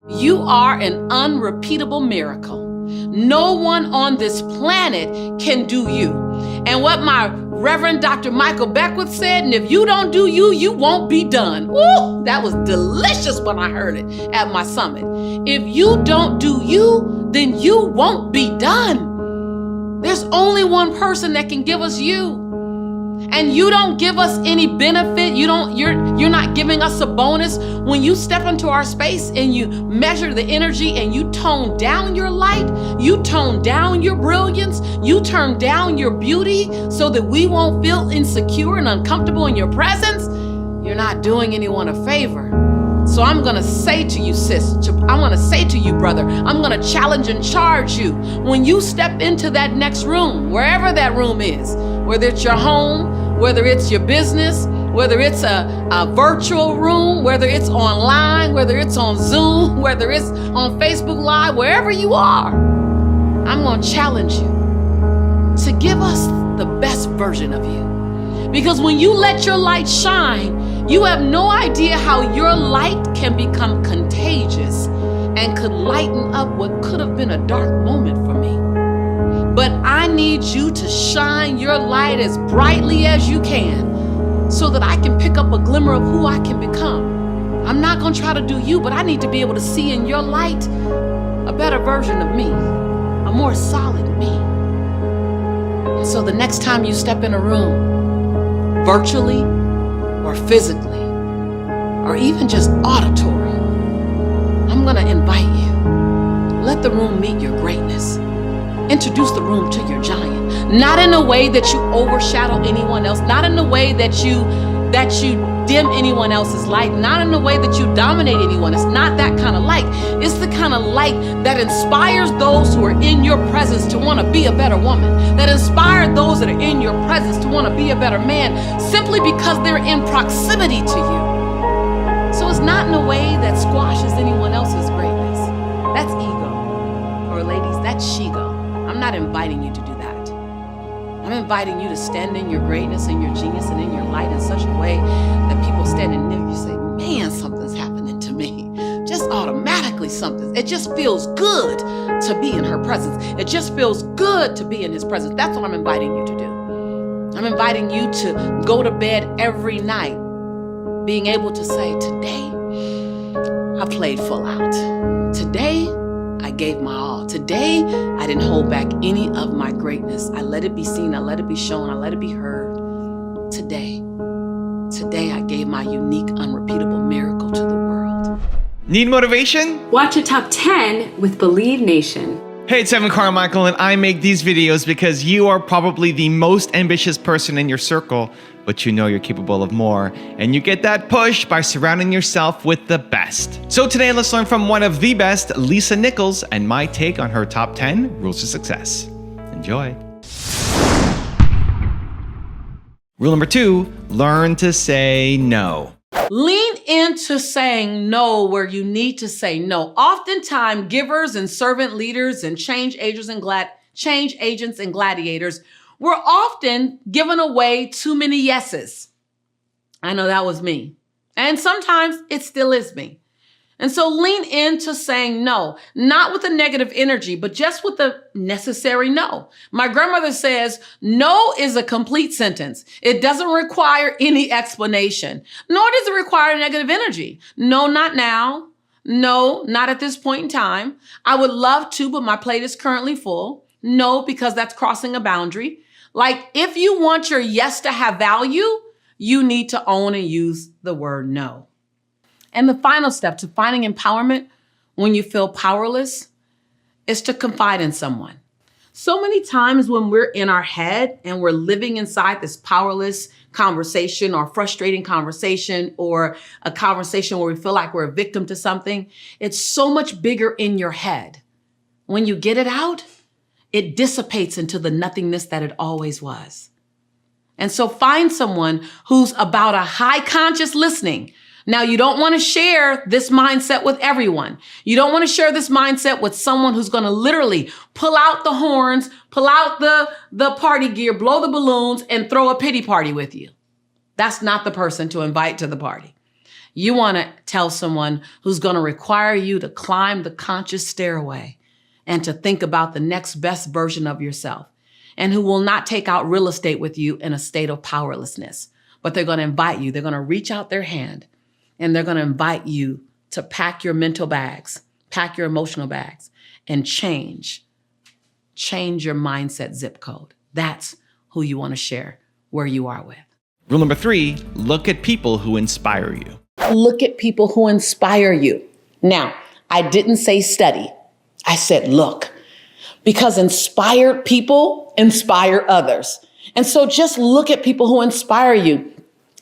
You are an unrepeatable miracle. No one on this planet can do you. And what my Reverend Dr. Michael Beckwith said, and if you don't do you, you won't be done. Ooh, that was delicious when I heard it at my summit. If you don't do you, then you won't be done. There's only one person that can give us you. And you don't give us any benefit. You're not giving us a bonus. When you step into our space and you measure the energy and you tone down your light, you tone down your brilliance, you turn down your beauty so that we won't feel insecure and uncomfortable in your presence, you're not doing anyone a favor. So I'm gonna say to you, sis, I'm gonna say to you, brother, I'm gonna challenge and charge you. When you step into that next room, wherever that room is, whether it's your home, whether it's your business, whether it's a virtual room, whether it's online, whether it's on Zoom, whether it's on Facebook Live, wherever you are, I'm gonna challenge you to give us the best version of you. Because when you let your light shine, you have no idea how your light can become contagious and could lighten up what could have been a dark moment for me. But I need you to shine your light as brightly as you can so that I can pick up a glimmer of who I can become. I'm not gonna try to do you, but I need to be able to see in your light a better version of me, a more solid me. And so the next time you step in a room, virtually or physically, or even just auditory, I'm gonna invite you. Let the room meet your greatness. Introduce the room to your giant. Not in a way that you overshadow anyone else, not in a way that you dim anyone else's light, not in a way that you dominate anyone. It's not that kind of light. It's the kind of light that inspires those who are in your presence to want to be a better woman, that inspire those that are in your presence to want to be a better man, simply because they're in proximity to you. So it's not in a way that squashes anyone else's greatness. That's ego. Or ladies, that's she-go. I'm not inviting you to do that. I'm inviting you to stand in your greatness and your genius and in your light in such a way that people standing near you say, man, something's happening to me. Just automatically something. It just feels good to be in her presence. It just feels good to be in his presence. That's what I'm inviting you to do. I'm inviting you to go to bed every night being able to say, today I played full out. Today I gave my all. Today, I didn't hold back any of my greatness. I let it be seen, I let it be shown, I let it be heard. Today I gave my unique, unrepeatable miracle to the world. Need motivation? Watch a top 10 with Believe Nation. Hey, it's Evan Carmichael, and I make these videos because you are probably the most ambitious person in your circle, but you know you're capable of more. And you get that push by surrounding yourself with the best. So today, let's learn from one of the best, Lisa Nichols, and my take on her top 10 rules of success. Enjoy. Rule number 2, learn to say no. Lean into saying no where you need to say no. Oftentimes, givers and servant leaders and change agents and gladiators, we're often giving away too many yeses. I know that was me. And sometimes it still is me. And so lean into saying no, not with a negative energy, but just with a necessary no. My grandmother says, no is a complete sentence. It doesn't require any explanation, nor does it require negative energy. No, not now. No, not at this point in time. I would love to, but my plate is currently full. No, because that's crossing a boundary. Like, if you want your yes to have value, you need to own and use the word no. And the final step to finding empowerment when you feel powerless is to confide in someone. So many times when we're in our head and we're living inside this powerless conversation or frustrating conversation or a conversation where we feel like we're a victim to something, it's so much bigger in your head. When you get it out, it dissipates into the nothingness that it always was. And so find someone who's about a high conscious listening. Now, you don't want to share this mindset with everyone. You don't want to share this mindset with someone who's going to literally pull out the horns, pull out the party gear, blow the balloons, and throw a pity party with you. That's not the person to invite to the party. You want to tell someone who's going to require you to climb the conscious stairway and to think about the next best version of yourself, and who will not take out real estate with you in a state of powerlessness, but they're going to invite you. They're going to reach out their hand and they're going to invite you to pack your mental bags, pack your emotional bags, and change your mindset zip code. That's who you want to share where you are with. Rule number 3, look at people who inspire you. Look at people who inspire you. Now, I didn't say study. I said look, because inspired people inspire others. And so just look at people who inspire you.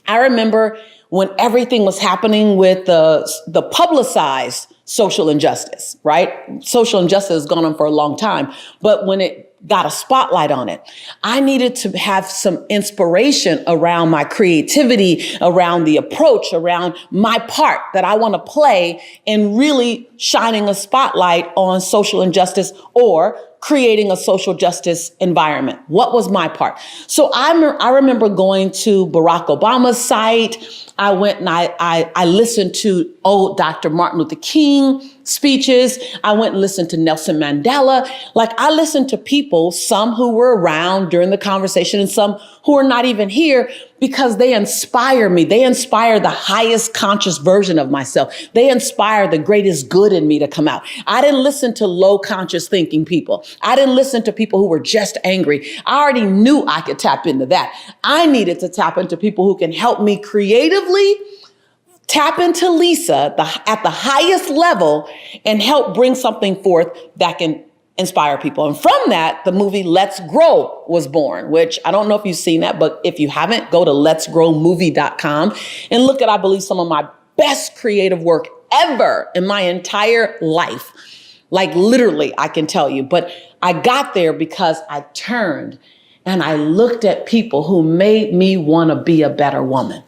I remember when everything was happening with the publicized social injustice, right? Social injustice has gone on for a long time, but when it got a spotlight on it, I needed to have some inspiration around my creativity, around the approach, around my part that I want to play in really shining a spotlight on social injustice or creating a social justice environment. What was my part? So I remember going to Barack Obama's site. I went and I listened to old Dr. Martin Luther King speeches. I went and listened to Nelson Mandela. Like, I listened to people, some who were around during the conversation and some who are not even here, because they inspire me. They inspire the highest conscious version of myself. They inspire the greatest good in me to come out. I didn't listen to low conscious thinking people. I didn't listen to people who were just angry. I already knew I could tap into that. I needed to tap into people who can help me creatively tap into Lisa at the highest level and help bring something forth that can inspire people. And from that, the movie Let's Grow was born, which I don't know if you've seen that, but if you haven't, go to letsgrowmovie.com and look at, I believe, some of my best creative work ever in my entire life. Like, literally, I can tell you. But I got there because I turned and I looked at people who made me want to be a better woman.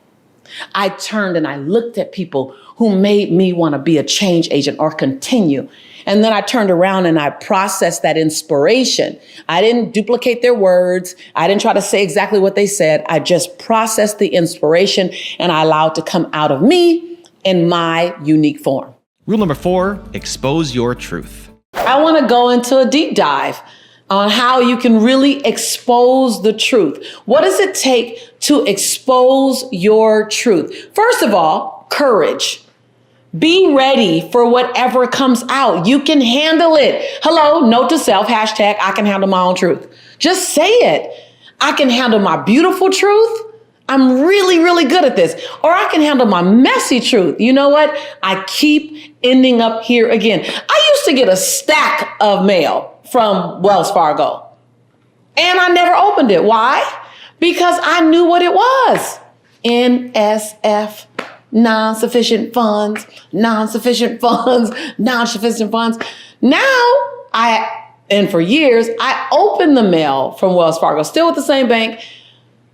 I turned and I looked at people who made me want to be a change agent or continue. And then I turned around and I processed that inspiration. I didn't duplicate their words. I didn't try to say exactly what they said. I just processed the inspiration and I allowed it to come out of me in my unique form. Rule number 4, expose your truth. I want to go into a deep dive on how you can really expose the truth. What does it take to expose your truth? First of all, courage. Be ready for whatever comes out. You can handle it. Hello, note to self, hashtag, I can handle my own truth. Just say it. I can handle my beautiful truth. I'm really, really good at this. Or I can handle my messy truth. You know what? I keep ending up here again. I used to get a stack of mail from Wells Fargo, and I never opened it. Why? Because I knew what it was. NSF, non-sufficient funds, non-sufficient funds, non-sufficient funds. Now, and for years, I opened the mail from Wells Fargo, still with the same bank,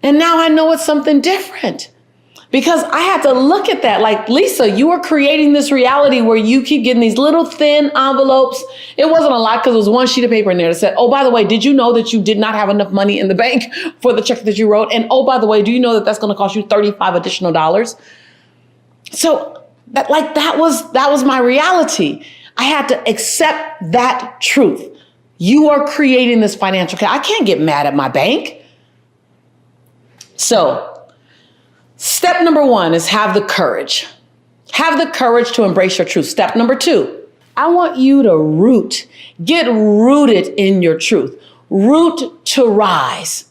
and now I know it's something different. Because I had to look at that like, Lisa, you are creating this reality where you keep getting these little thin envelopes. It wasn't a lot because there was one sheet of paper in there that said, oh, by the way, did you know that you did not have enough money in the bank for the check that you wrote? And oh, by the way, do you know that that's going to cost you $35 additional? So that was my reality. I had to accept that truth. You are creating this financial I can't get mad at my bank. So step number 1 is have the courage. Have the courage to embrace your truth. Step number 2, I want you to get rooted in your truth. Root to rise.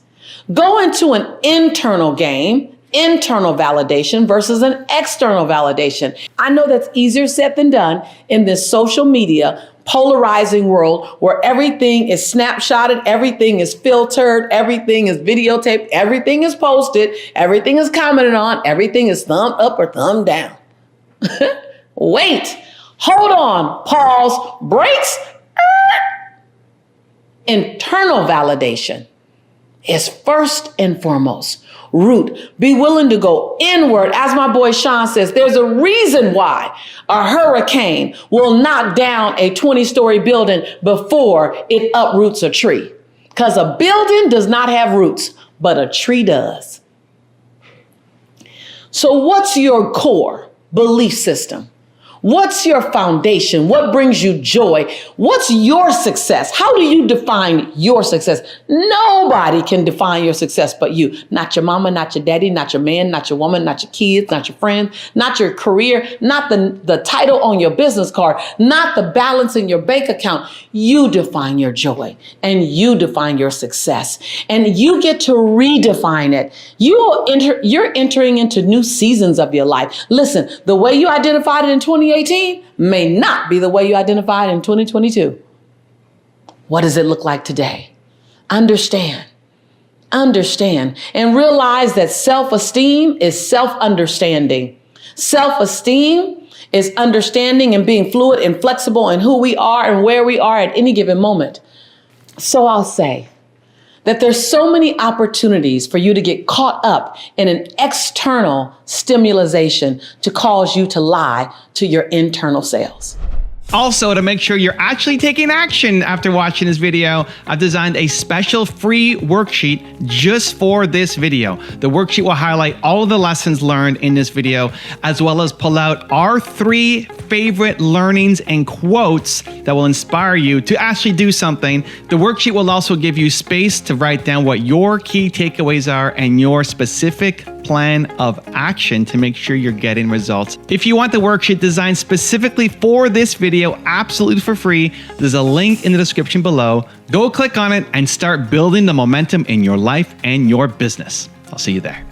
Go into an internal game, internal validation versus an external validation. I know that's easier said than done in this social media polarizing world where everything is snapshotted, everything is filtered, everything is videotaped, everything is posted, everything is commented on, everything is thumb up or thumb down. Wait, hold on, pause, brakes. Internal validation is first and foremost. Root. Be willing to go inward. As my boy Sean says, there's a reason why a hurricane will knock down a 20-story building before it uproots a tree. Because a building does not have roots, but a tree does. So what's your core? belief system? What's your foundation? What brings you joy? What's your success? How do you define your success? Nobody can define your success but you. Not your mama, not your daddy, not your man, not your woman, not your kids, not your friends, not your career, not the title on your business card, not the balance in your bank account. You define your joy and you define your success, and you get to redefine it. You're entering into new seasons of your life. Listen, the way you identified it in 2018 may not be the way you identified in 2022. What does it look like today? Understand, and realize that self-esteem is self-understanding. Self-esteem is understanding and being fluid and flexible in who we are and where we are at any given moment. So I'll say that there's so many opportunities for you to get caught up in an external stimulation to cause you to lie to your internal selves. Also, to make sure you're actually taking action after watching this video, I've designed a special free worksheet just for this video. The worksheet will highlight all of the lessons learned in this video, as well as pull out our 3 favorite learnings and quotes that will inspire you to actually do something. The worksheet will also give you space to write down what your key takeaways are and your specific plan of action to make sure you're getting results. If you want the worksheet designed specifically for this video, absolutely for free, there's a link in the description below. Go click on it and start building the momentum in your life and your business. I'll see you there.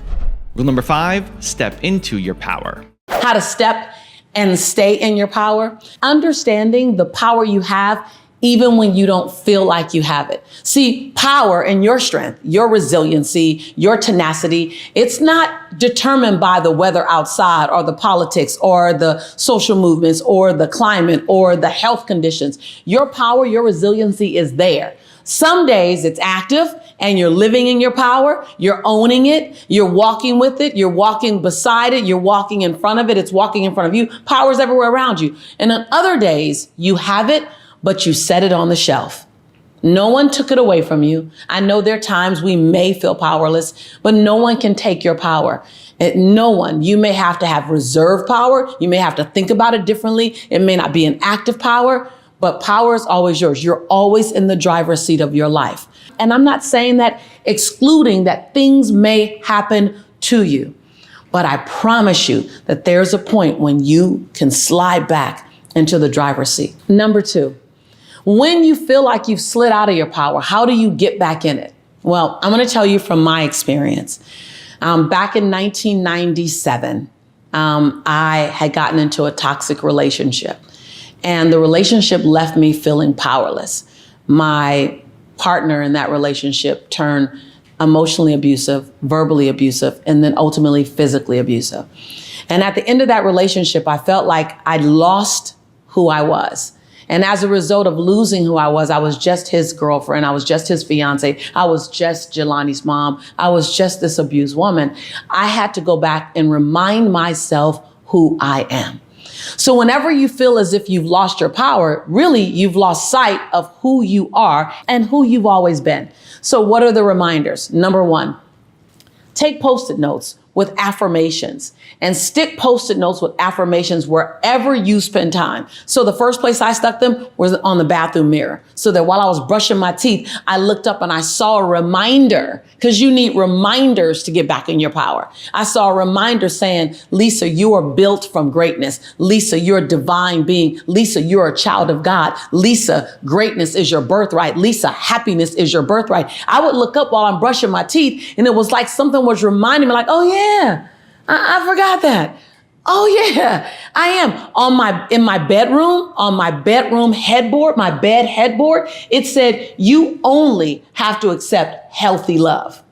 Rule number 5, step into your power. How to step and stay in your power. Understanding the power you have even when you don't feel like you have it. See, power and your strength, your resiliency, your tenacity, it's not determined by the weather outside or the politics or the social movements or the climate or the health conditions. Your power, your resiliency is there. Some days it's active and you're living in your power, you're owning it, you're walking with it, you're walking beside it, you're walking in front of it, it's walking in front of you. Power's everywhere around you. And on other days you have it, but you set it on the shelf. No one took it away from you. I know there are times we may feel powerless, but no one can take your power. No one. You may have to have reserve power. You may have to think about it differently. It may not be an active power, but power is always yours. You're always in the driver's seat of your life. And I'm not saying that excluding that things may happen to you, but I promise you that there's a point when you can slide back into the driver's seat. Number 2. When you feel like you've slid out of your power, how do you get back in it? Well, I'm going to tell you from my experience. Back in 1997, I had gotten into a toxic relationship, and the relationship left me feeling powerless. My partner in that relationship turned emotionally abusive, verbally abusive, and then ultimately physically abusive. And at the end of that relationship, I felt like I'd lost who I was. And as a result of losing who I was just his girlfriend. I was just his fiance. I was just Jelani's mom. I was just this abused woman. I had to go back and remind myself who I am. So whenever you feel as if you've lost your power, really you've lost sight of who you are and who you've always been. So what are the reminders? Number 1, take Post-it notes with affirmations and stick Post-it notes with affirmations wherever you spend time. So the first place I stuck them was on the bathroom mirror, so that while I was brushing my teeth, I looked up and I saw a reminder, because you need reminders to get back in your power. I saw a reminder saying, Lisa, you are built from greatness. Lisa, you're a divine being. Lisa, you're a child of God. Lisa, greatness is your birthright. Lisa, happiness is your birthright. I would look up while I'm brushing my teeth, and it was like something was reminding me, like, oh yeah, I forgot that. Oh yeah, I am. In my bedroom, on my bedroom headboard, my bed headboard, it said, you only have to accept healthy love.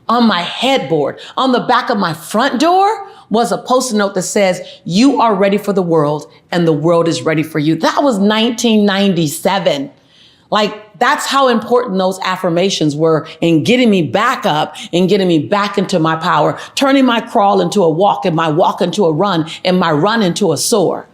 On my headboard, on the back of my front door was a Post-it note that says, you are ready for the world and the world is ready for you. That was 1997. Like, that's how important those affirmations were in getting me back up and getting me back into my power, turning my crawl into a walk and my walk into a run and my run into a soar.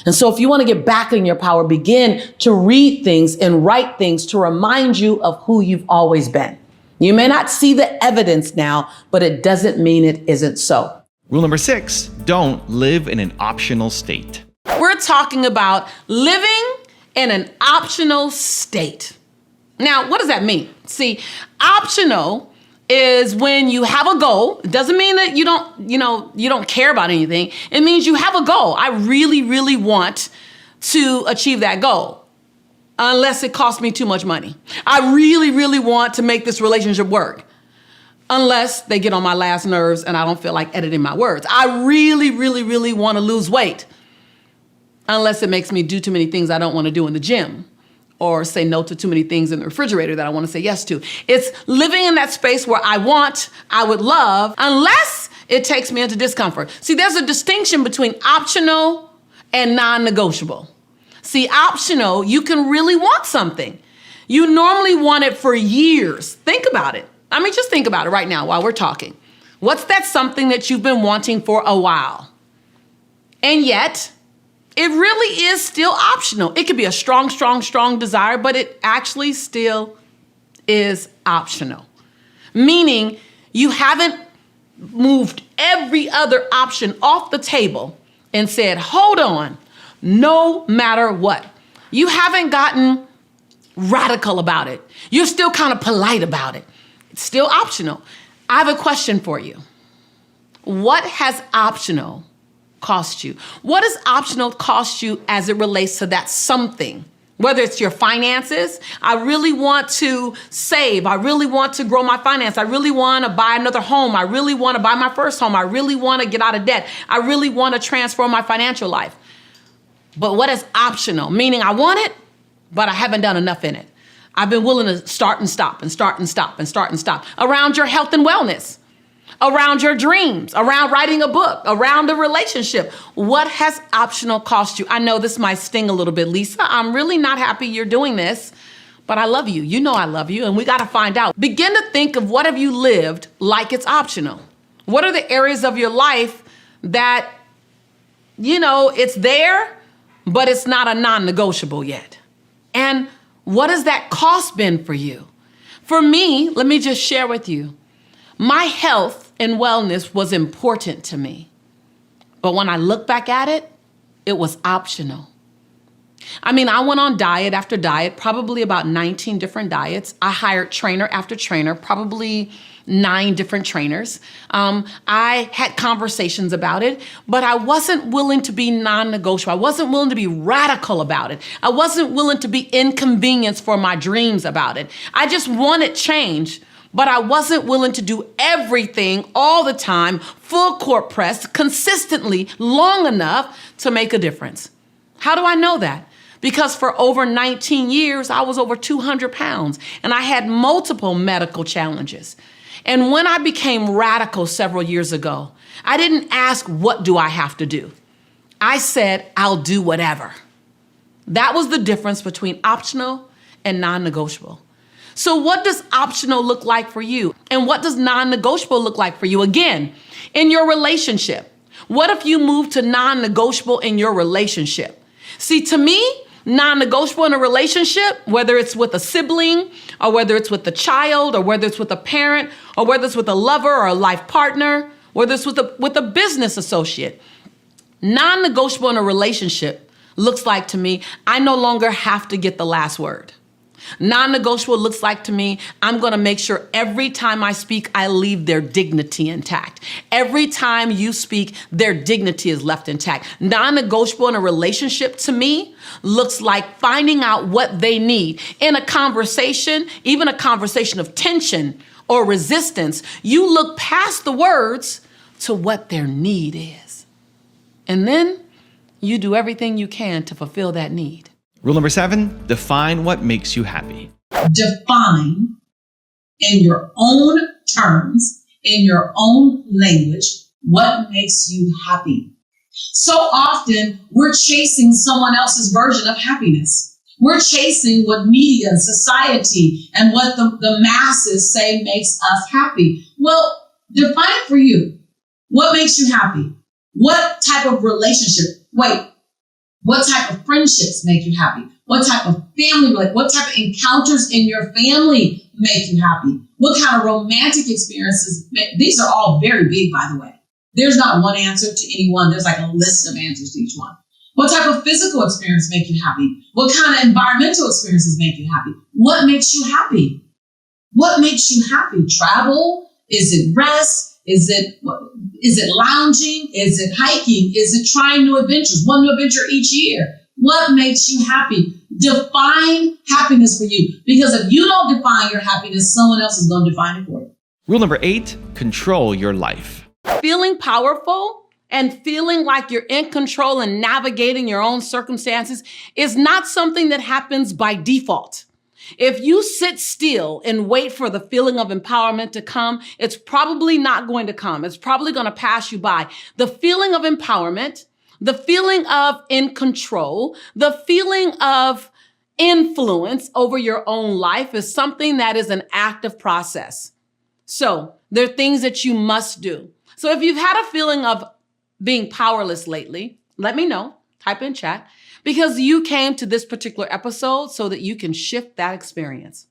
And so if you want to get back in your power, begin to read things and write things to remind you of who you've always been. You may not see the evidence now, but it doesn't mean it isn't so. Rule number 6, don't live in an optional state. We're talking about living in an optional state. Now, what does that mean? See, optional is when you have a goal. It doesn't mean that you don't care about anything. It means you have a goal. I really, really want to achieve that goal, unless it costs me too much money. I really, really want to make this relationship work, unless they get on my last nerves and I don't feel like editing my words. I really, really, really want to lose weight, unless it makes me do too many things I don't want to do in the gym, or say no to too many things in the refrigerator that I want to say yes to. It's living in that space where I would love, unless it takes me into discomfort. See, there's a distinction between optional and non-negotiable. See, optional, you can really want something. You normally want it for years. Think about it. I mean, just think about it right now while we're talking. What's that something that you've been wanting for a while? And yet, it really is still optional. It could be a strong, strong, strong desire, but it actually still is optional. Meaning you haven't moved every other option off the table and said, hold on, no matter what. You haven't gotten radical about it. You're still kind of polite about it. It's still optional. I have a question for you. What has optional cost you? What does optional cost you as it relates to that something? Whether it's your finances, I really want to save. I really want to grow my finance. I really want to buy another home. I really want to buy my first home. I really want to get out of debt. I really want to transform my financial life. But what is optional? Meaning I want it, but I haven't done enough in it. I've been willing to start and stop and start and stop and start and stop around your health and wellness, around your dreams, around writing a book, around a relationship. What has optional cost you? I know this might sting a little bit, Lisa. I'm really not happy you're doing this, but I love you. You know I love you, and we got to find out. Begin to think of what have you lived like it's optional. What are the areas of your life that, it's there, but it's not a non-negotiable yet? And what has that cost been for you? For me, let me just share with you. My health and wellness was important to me. But when I look back at it, it was optional. I mean, I went on diet after diet, probably about 19 different diets. I hired trainer after trainer, probably 9 different trainers. I had conversations about it, but I wasn't willing to be non-negotiable. I wasn't willing to be radical about it. I wasn't willing to be inconvenienced for my dreams about it. I just wanted change, but I wasn't willing to do everything all the time, full court press, consistently, long enough to make a difference. How do I know that? Because for over 19 years, I was over 200 pounds and I had multiple medical challenges. And when I became radical several years ago, I didn't ask, what do I have to do? I said, I'll do whatever. That was the difference between optional and non-negotiable. So what does optional look like for you? And what does non-negotiable look like for you? Again, in your relationship, what if you move to non-negotiable in your relationship? See, to me, non-negotiable in a relationship, whether it's with a sibling or whether it's with a child or whether it's with a parent or whether it's with a lover or a life partner, whether it's with a business associate, non-negotiable in a relationship looks like to me, I no longer have to get the last word. Non-negotiable looks like to me, I'm going to make sure every time I speak, I leave their dignity intact. Every time you speak, their dignity is left intact. Non-negotiable in a relationship to me looks like finding out what they need. In a conversation, even a conversation of tension or resistance, you look past the words to what their need is. And then you do everything you can to fulfill that need. Rule number 7, define what makes you happy. Define in your own terms, in your own language, what makes you happy. So often we're chasing someone else's version of happiness. We're chasing what media and society and what the masses say makes us happy. Well, define it for you. What makes you happy? What type of relationship? What type of friendships make you happy? What type of family, what type of encounters in your family make you happy? What kind of romantic experiences? These are all very big, by the way. There's not one answer to any one. There's like a list of answers to each one. What type of physical experience make you happy? What kind of environmental experiences make you happy? What makes you happy? What makes you happy? Travel? Is it rest? Is it lounging? Is it hiking? Is it trying new adventures? One new adventure each year? What makes you happy? Define happiness for you. Because if you don't define your happiness, someone else is going to define it for you. Rule number 8, control your life. Feeling powerful and feeling like you're in control and navigating your own circumstances is not something that happens by default. If you sit still and wait for the feeling of empowerment to come, it's probably not going to come. It's probably going to pass you by. The feeling of empowerment, the feeling of in control, the feeling of influence over your own life is something that is an active process. So there are things that you must do. So if you've had a feeling of being powerless lately, let me know. Type in chat, because you came to this particular episode so that you can shift that experience.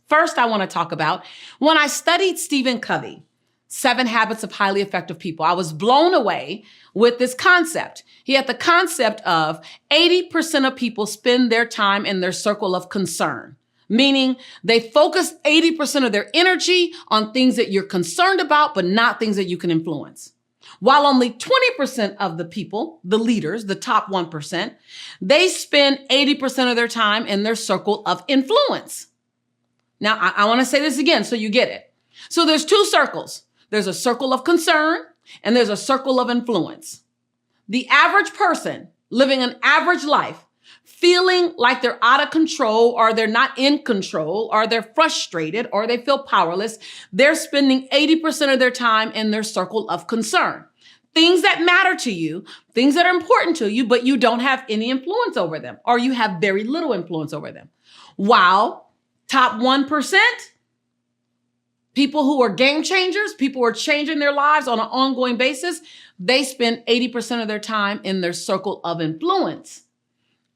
First, I want to talk about when I studied Stephen Covey, 7 Habits of Highly Effective People. I was blown away with this concept. He had the concept of 80% of people spend their time in their circle of concern, meaning they focus 80% of their energy on things that you're concerned about, but not things that you can influence. While only 20% of the people, the leaders, the top 1%, they spend 80% of their time in their circle of influence. Now, I want to say this again so you get it. So there's 2 circles. There's a circle of concern and there's a circle of influence. The average person living an average life, feeling like they're out of control or they're not in control or they're frustrated or they feel powerless, they're spending 80% of their time in their circle of concern. Things that matter to you, things that are important to you, but you don't have any influence over them or you have very little influence over them. While top 1%, people who are game changers, people who are changing their lives on an ongoing basis, they spend 80% of their time in their circle of influence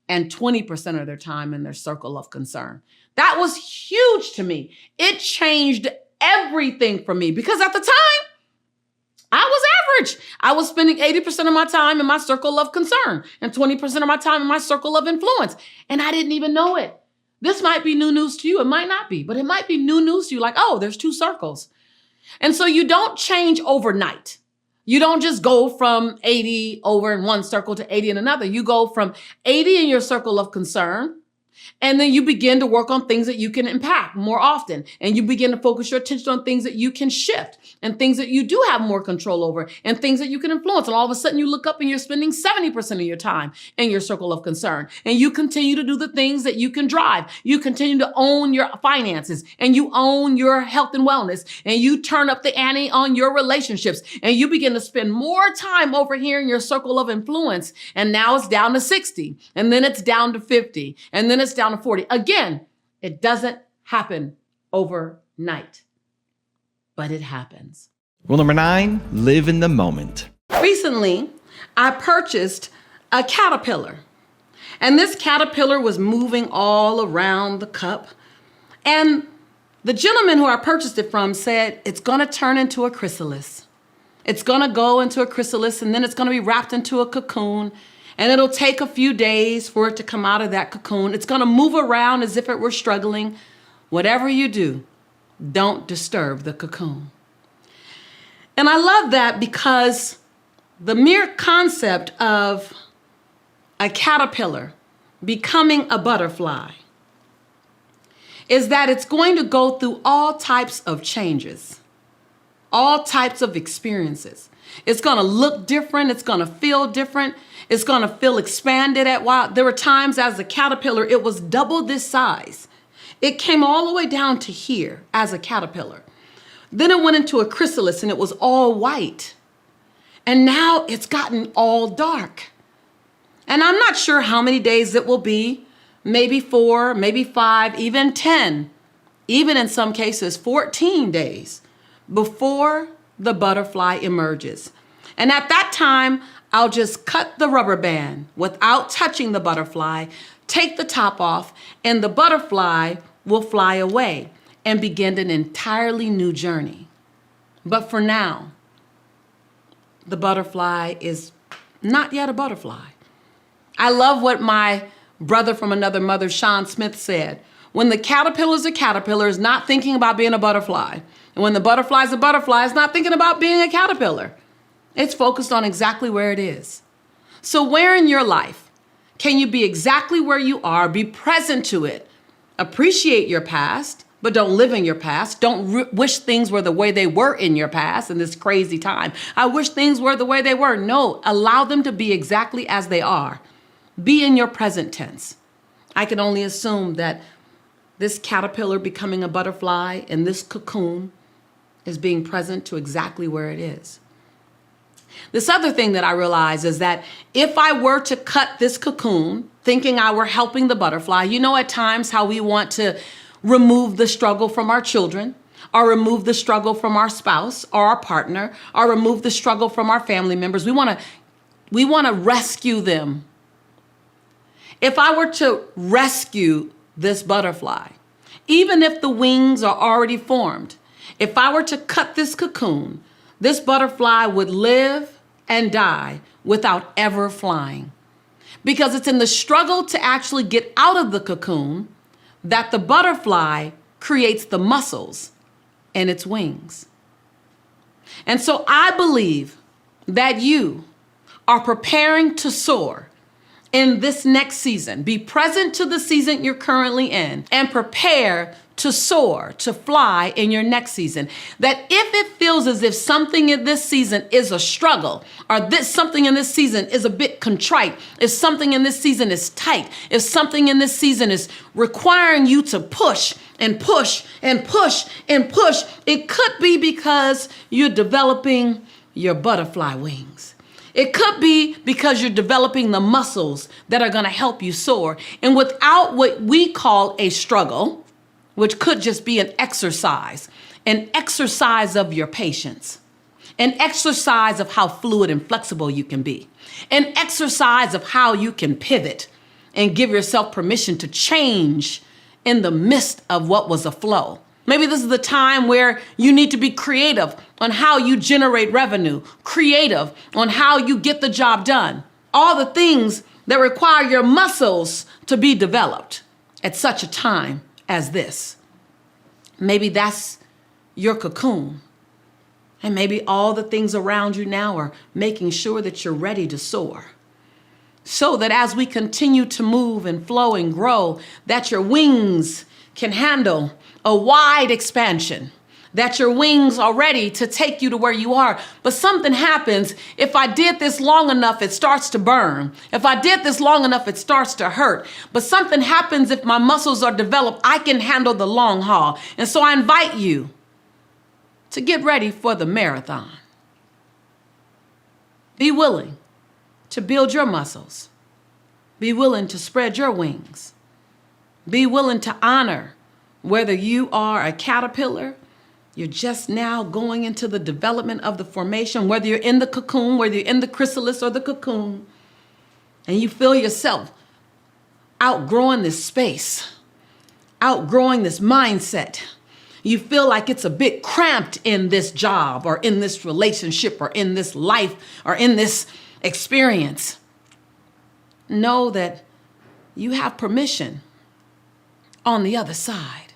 and 20% of their time in their circle of concern. That was huge to me. It changed everything for me because at the time, I was average. I was spending 80% of my time in my circle of concern and 20% of my time in my circle of influence. And I didn't even know it. This might be new news to you. It might not be, but it might be new news to you. Like, oh, there's 2 circles. And so you don't change overnight. You don't just go from 80 over in one circle to 80 in another. You go from 80 in your circle of concern, and then you begin to work on things that you can impact more often. And you begin to focus your attention on things that you can shift and things that you do have more control over and things that you can influence. And all of a sudden you look up and you're spending 70% of your time in your circle of concern. And you continue to do the things that you can drive. You continue to own your finances and you own your health and wellness. And you turn up the ante on your relationships. And you begin to spend more time over here in your circle of influence. And now it's down to 60. And then it's down to 50. And then it's down to 40. Again, it doesn't happen overnight, but it happens. Rule number 9, live in the moment. Recently, I purchased a caterpillar, and this caterpillar was moving all around the cup. And the gentleman who I purchased it from said, it's going to turn into a chrysalis. It's going to go into a chrysalis, and then it's going to be wrapped into a cocoon. And it'll take a few days for it to come out of that cocoon. It's going to move around as if it were struggling. Whatever you do, don't disturb the cocoon. And I love that because the mere concept of a caterpillar becoming a butterfly is that it's going to go through all types of changes, all types of experiences. It's going to look different. It's going to feel different. It's going to feel expanded at while. There were times as a caterpillar, it was double this size. It came all the way down to here as a caterpillar. Then it went into a chrysalis and it was all white. And now it's gotten all dark. And I'm not sure how many days it will be. Maybe 4, maybe 5, even 10, even in some cases 14 days before the butterfly emerges. And at that time, I'll just cut the rubber band without touching the butterfly, take the top off, and the butterfly will fly away and begin an entirely new journey. But for now, the butterfly is not yet a butterfly. I love what my brother from another mother, Sean Smith, said. When the caterpillar's a caterpillar, it's not thinking about being a butterfly. And when the butterfly's a butterfly, it's not thinking about being a caterpillar. It's focused on exactly where it is. So where in your life can you be exactly where you are, be present to it, appreciate your past, but don't live in your past. Don't wish things were the way they were in your past in this crazy time. I wish things were the way they were. No, allow them to be exactly as they are. Be in your present tense. I can only assume that this caterpillar becoming a butterfly and this cocoon is being present to exactly where it is. This other thing that I realize is that if I were to cut this cocoon, thinking I were helping the butterfly, you know at times how we want to remove the struggle from our children, or remove the struggle from our spouse or our partner, or remove the struggle from our family members. We want to rescue them. If I were to rescue this butterfly, even if the wings are already formed, if I were to cut this cocoon, this butterfly would live and die without ever flying. Because it's in the struggle to actually get out of the cocoon that the butterfly creates the muscles in its wings. And so I believe that you are preparing to soar in this next season. Be present to the season you're currently in and prepare to soar, to fly in your next season. That if it feels as if something in this season is a struggle, or something in this season is a bit contrite, if something in this season is tight, if something in this season is requiring you to push and push and push and push, it could be because you're developing your butterfly wings. It could be because you're developing the muscles that are going to help you soar. And without what we call a struggle, which could just be an exercise of your patience, an exercise of how fluid and flexible you can be, an exercise of how you can pivot and give yourself permission to change in the midst of what was a flow. Maybe this is the time where you need to be creative on how you generate revenue, creative on how you get the job done. All the things that require your muscles to be developed at such a time as this. Maybe that's your cocoon. And maybe all the things around you now are making sure that you're ready to soar. So that as we continue to move and flow and grow, that your wings can handle a wide expansion, that your wings are ready to take you to where you are. But something happens. If I did this long enough, it starts to burn. If I did this long enough, it starts to hurt. But something happens if my muscles are developed, I can handle the long haul. And so I invite you to get ready for the marathon. Be willing to build your muscles. Be willing to spread your wings. Be willing to honor whether you are a caterpillar, you're just now going into the development of the formation, whether you're in the cocoon, whether you're in the chrysalis or the cocoon, and you feel yourself outgrowing this space, outgrowing this mindset. You feel like it's a bit cramped in this job or in this relationship or in this life or in this experience. Know that you have permission on the other side.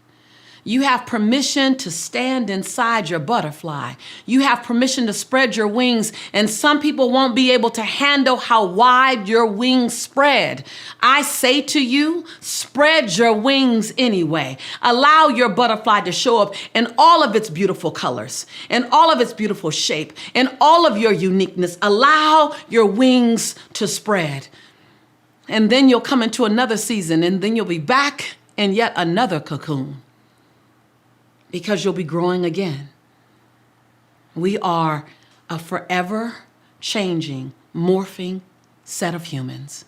You have permission to stand inside your butterfly. You have permission to spread your wings, and some people won't be able to handle how wide your wings spread. I say to you, spread your wings anyway. Allow your butterfly to show up in all of its beautiful colors, and all of its beautiful shape, and all of your uniqueness. Allow your wings to spread. And then you'll come into another season, and then you'll be back in yet another cocoon. Because you'll be growing again. We are a forever changing, morphing set of humans.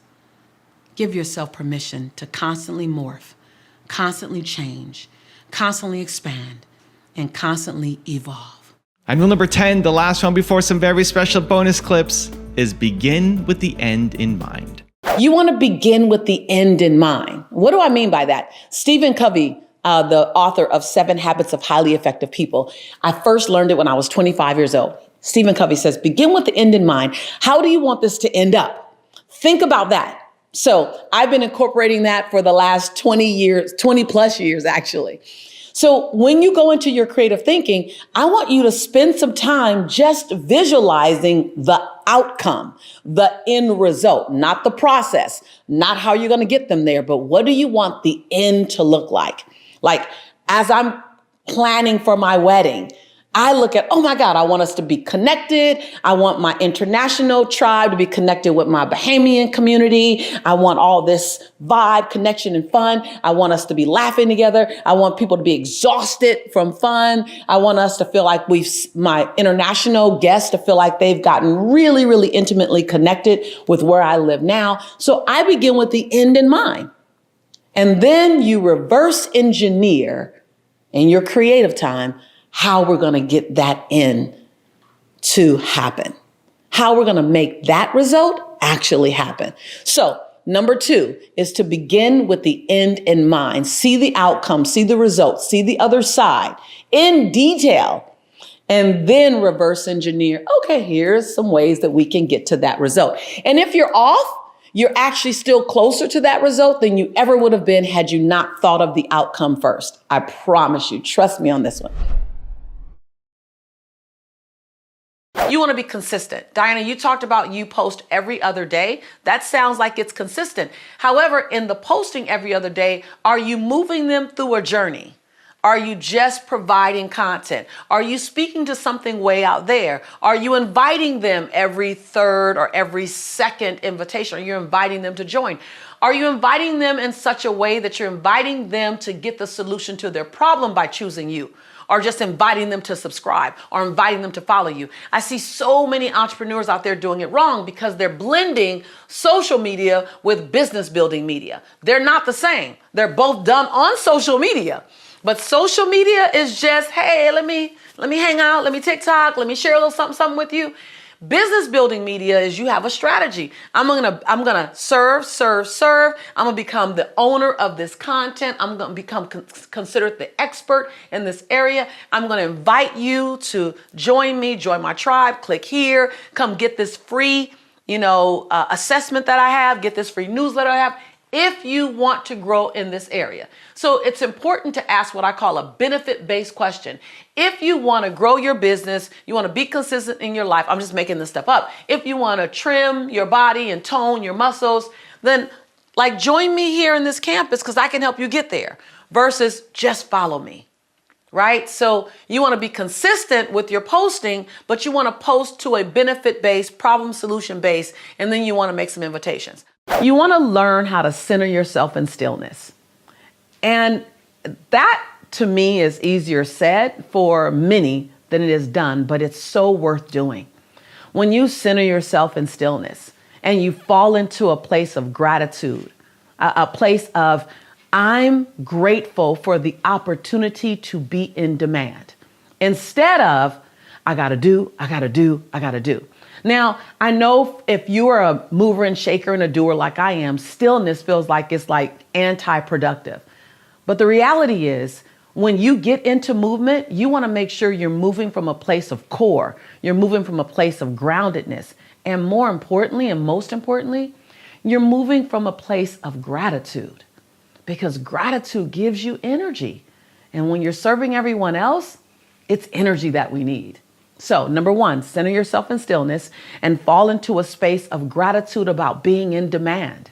Give yourself permission to constantly morph, constantly change, constantly expand, and constantly evolve. And rule number 10, the last one before some very special bonus clips, is begin with the end in mind. You want to begin with the end in mind. What do I mean by that? Stephen Covey, the author of 7 Habits of Highly Effective People. I first learned it when I was 25 years old. Stephen Covey says, begin with the end in mind. How do you want this to end up? Think about that. So I've been incorporating that for the last 20 years, 20 plus years, actually. So when you go into your creative thinking, I want you to spend some time just visualizing the outcome, the end result, not the process, not how you're going to get them there, but what do you want the end to look like? Like as I'm planning for my wedding, I look at, oh my God, I want us to be connected. I want my international tribe to be connected with my Bahamian community. I want all this vibe, connection, and fun. I want us to be laughing together. I want people to be exhausted from fun. I want us to feel like my international guests to feel like they've gotten really, really intimately connected with where I live now. So I begin with the end in mind. And then you reverse engineer in your creative time how we're going to get that in to happen, how we're going to make that result actually happen. So number 2 is to begin with the end in mind. See the outcome, see the results, see the other side in detail, and then reverse engineer. Okay, here's some ways that we can get to that result. And if you're off, you're actually still closer to that result than you ever would have been had you not thought of the outcome first. I promise you, trust me on this one. You want to be consistent. Diana, you talked about you post every other day. That sounds like it's consistent. However, in the posting every other day, are you moving them through a journey? Are you just providing content? Are you speaking to something way out there? Are you inviting them every third or every second invitation? Are you inviting them to join? Are you inviting them in such a way that you're inviting them to get the solution to their problem by choosing you? Or just inviting them to subscribe or inviting them to follow you? I see so many entrepreneurs out there doing it wrong because they're blending social media with business building media. They're not the same. They're both done on social media. But social media is just, hey, let me hang out, let me TikTok, let me share a little something with you. Business building media is you have a strategy. I'm gonna serve. I'm gonna become the owner of this content. I'm gonna become considered the expert in this area. I'm gonna invite you to join me, join my tribe. Click here, come get this free, assessment that I have, get this free newsletter I have, if you want to grow in this area. So it's important to ask what I call a benefit-based question. If you want to grow your business, you want to be consistent in your life, I'm just making this stuff up. If you want to trim your body and tone your muscles, then join me here in this campus because I can help you get there versus just follow me. Right? So you want to be consistent with your posting, but you want to post to a benefit-based, problem solution based, and then you want to make some invitations. You want to learn how to center yourself in stillness. And that to me is easier said for many than it is done, but it's so worth doing. When you center yourself in stillness and you fall into a place of gratitude, a place of I'm grateful for the opportunity to be in demand instead of I gotta do. Now, I know if you are a mover and shaker and a doer like I am, stillness feels like it's anti-productive. But the reality is when you get into movement, you want to make sure you're moving from a place of core. You're moving from a place of groundedness. And more importantly, and most importantly, you're moving from a place of gratitude. Because gratitude gives you energy. And when you're serving everyone else, it's energy that we need. So, number 1, center yourself in stillness and fall into a space of gratitude about being in demand,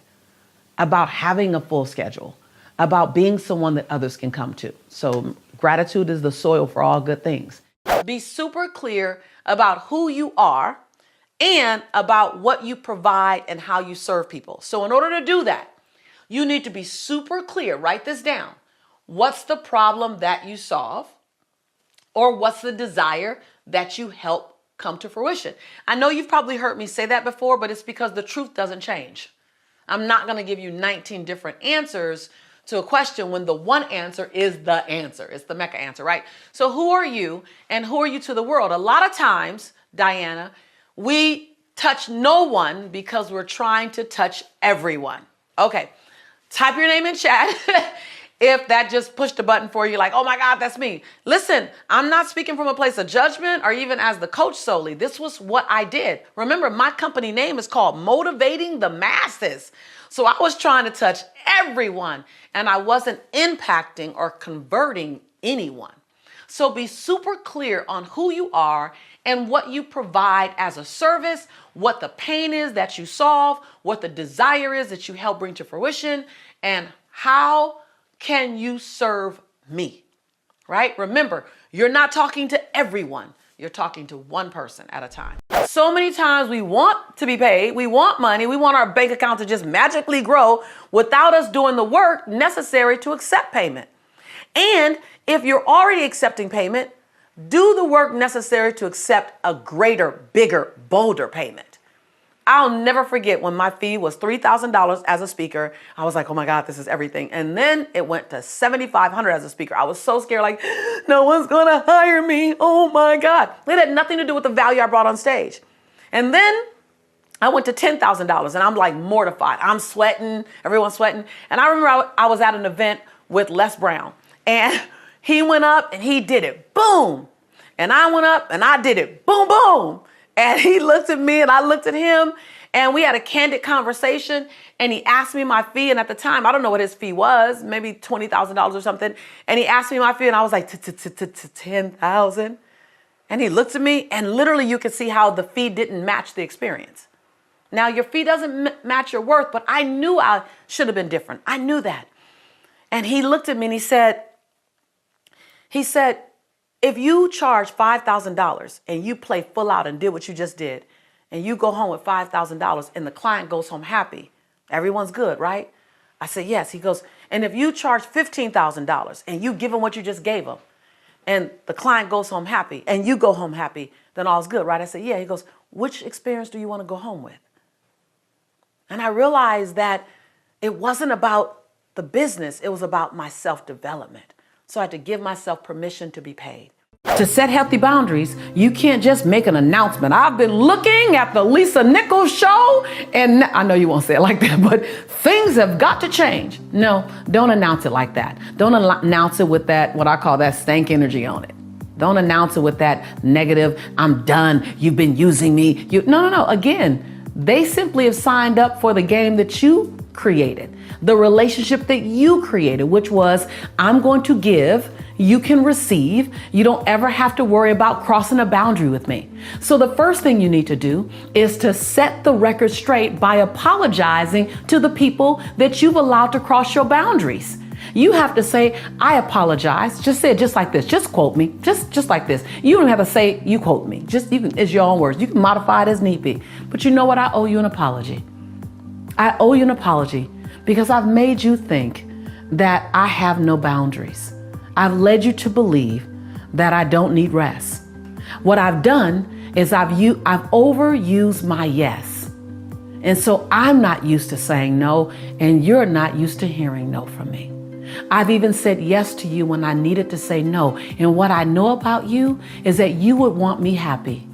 about having a full schedule, about being someone that others can come to. So, gratitude is the soil for all good things. Be super clear about who you are and about what you provide and how you serve people. So, in order to do that, you need to be super clear. Write this down. What's the problem that you solve? Or what's the desire that you help come to fruition? I know you've probably heard me say that before, but it's because the truth doesn't change. I'm not going to give you 19 different answers to a question when the one answer is the answer. It's the Mecca answer, right? So who are you and who are you to the world? A lot of times, Diana, we touch no one because we're trying to touch everyone. Okay, type your name in chat if that just pushed a button for you, like, oh my God, that's me. Listen, I'm not speaking from a place of judgment or even as the coach solely. This was what I did. Remember, my company name is called Motivating the Masses. So I was trying to touch everyone, and I wasn't impacting or converting anyone. So be super clear on who you are and what you provide as a service, what the pain is that you solve, what the desire is that you help bring to fruition, and how can you serve me, right? Remember, you're not talking to everyone. You're talking to one person at a time. So many times we want to be paid, we want money, we want our bank account to just magically grow without us doing the work necessary to accept payment. And if you're already accepting payment, do the work necessary to accept a greater, bigger, bolder payment. I'll never forget when my fee was $3,000 as a speaker. I was like, oh my God, this is everything. And then it went to $7,500 as a speaker. I was so scared, like, no one's gonna hire me. Oh my God. It had nothing to do with the value I brought on stage. And then I went to $10,000 and I'm like mortified. I'm sweating, everyone's sweating. And I remember I was at an event with Les Brown, and he went up and he did it, boom. And I went up and I did it, boom, boom. And he looked at me and I looked at him, and we had a candid conversation, and he asked me my fee. And at the time, I don't know what his fee was, maybe $20,000 or something. And he asked me my fee and I was like, 10,000. And he looked at me, and literally you could see how the fee didn't match the experience. Now your fee doesn't match your worth, but I knew I should have been different. I knew that. And he looked at me and he said, if you charge $5,000 and you play full out and did what you just did, and you go home with $5,000 and the client goes home happy, everyone's good, right? I said, yes. He goes, and if you charge $15,000 and you give him what you just gave him, and the client goes home happy and you go home happy, then all's good, right? I said, yeah. He goes, which experience do you want to go home with? And I realized that it wasn't about the business. It was about my self-development. So I had to give myself permission to be paid. To set healthy boundaries, you can't just make an announcement. I've been looking at the Lisa Nichols show, and I know you won't say it like that, but things have got to change. No, don't announce it like that. Don't announce it with that, what I call that stank energy on it. Don't announce it with that negative, I'm done, you've been using me. No. Again, they simply have signed up for the game that you created, the relationship that you created, which was, I'm going to give, you can receive. You don't ever have to worry about crossing a boundary with me. So the first thing you need to do is to set the record straight by apologizing to the people that you've allowed to cross your boundaries. You have to say, I apologize. Just say it just like this. Just quote me. Just like this. You don't have to say, you quote me. It's your own words. You can modify it as need be. But you know what? I owe you an apology. I owe you an apology because I've made you think that I have no boundaries. I've led you to believe that I don't need rest. What I've done is I've overused my yes. And so I'm not used to saying no, and you're not used to hearing no from me. I've even said yes to you when I needed to say no. And what I know about you is that you would want me happy.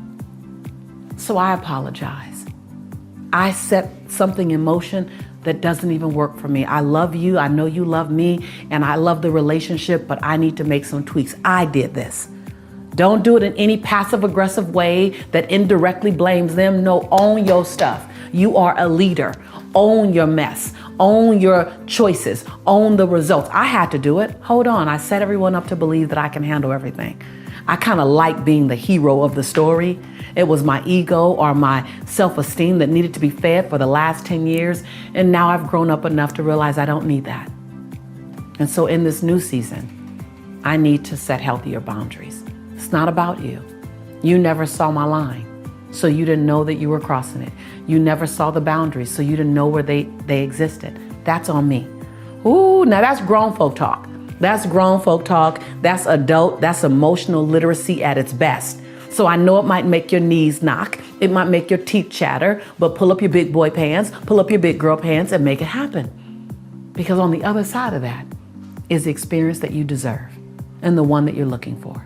So I apologize. I set something in motion that doesn't even work for me. I love you. I know you love me, and I love the relationship, but I need to make some tweaks. I did this. Don't do it in any passive aggressive way that indirectly blames them. No, own your stuff. You are a leader. Own your mess. Own your choices. Own the results. I had to do it. Hold on. I set everyone up to believe that I can handle everything. I kind of like being the hero of the story. It was my ego or my self-esteem that needed to be fed for the last 10 years. And now I've grown up enough to realize I don't need that. And so in this new season, I need to set healthier boundaries. It's not about you. You never saw my line, so you didn't know that you were crossing it. You never saw the boundaries, so you didn't know where they existed. That's on me. Ooh, now that's grown folk talk. That's grown folk talk. That's adult. That's emotional literacy at its best. So I know it might make your knees knock. It might make your teeth chatter, but pull up your big boy pants, pull up your big girl pants and make it happen. Because on the other side of that is the experience that you deserve and the one that you're looking for.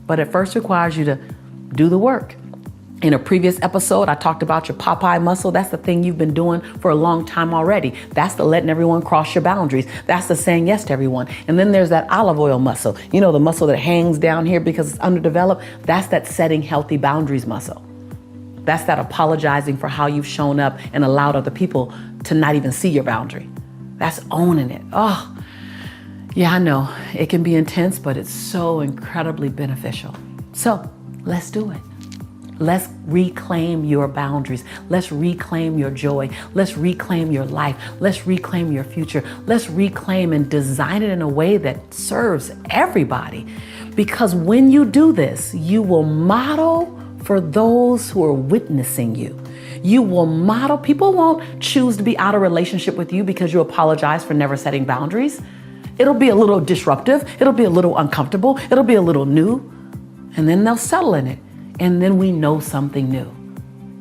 But it first requires you to do the work. In a previous episode, I talked about your Popeye muscle. That's the thing you've been doing for a long time already. That's the letting everyone cross your boundaries. That's the saying yes to everyone. And then there's that olive oil muscle. You know, the muscle that hangs down here because it's underdeveloped. That's that setting healthy boundaries muscle. That's that apologizing for how you've shown up and allowed other people to not even see your boundary. That's owning it. Oh, yeah, I know. It can be intense, but it's so incredibly beneficial. So let's do it. Let's reclaim your boundaries. Let's reclaim your joy. Let's reclaim your life. Let's reclaim your future. Let's reclaim and design it in a way that serves everybody. Because when you do this, you will model for those who are witnessing you. You will model. People won't choose to be out of relationship with you because you apologize for never setting boundaries. It'll be a little disruptive. It'll be a little uncomfortable. It'll be a little new. And then they'll settle in it. And then we know something new.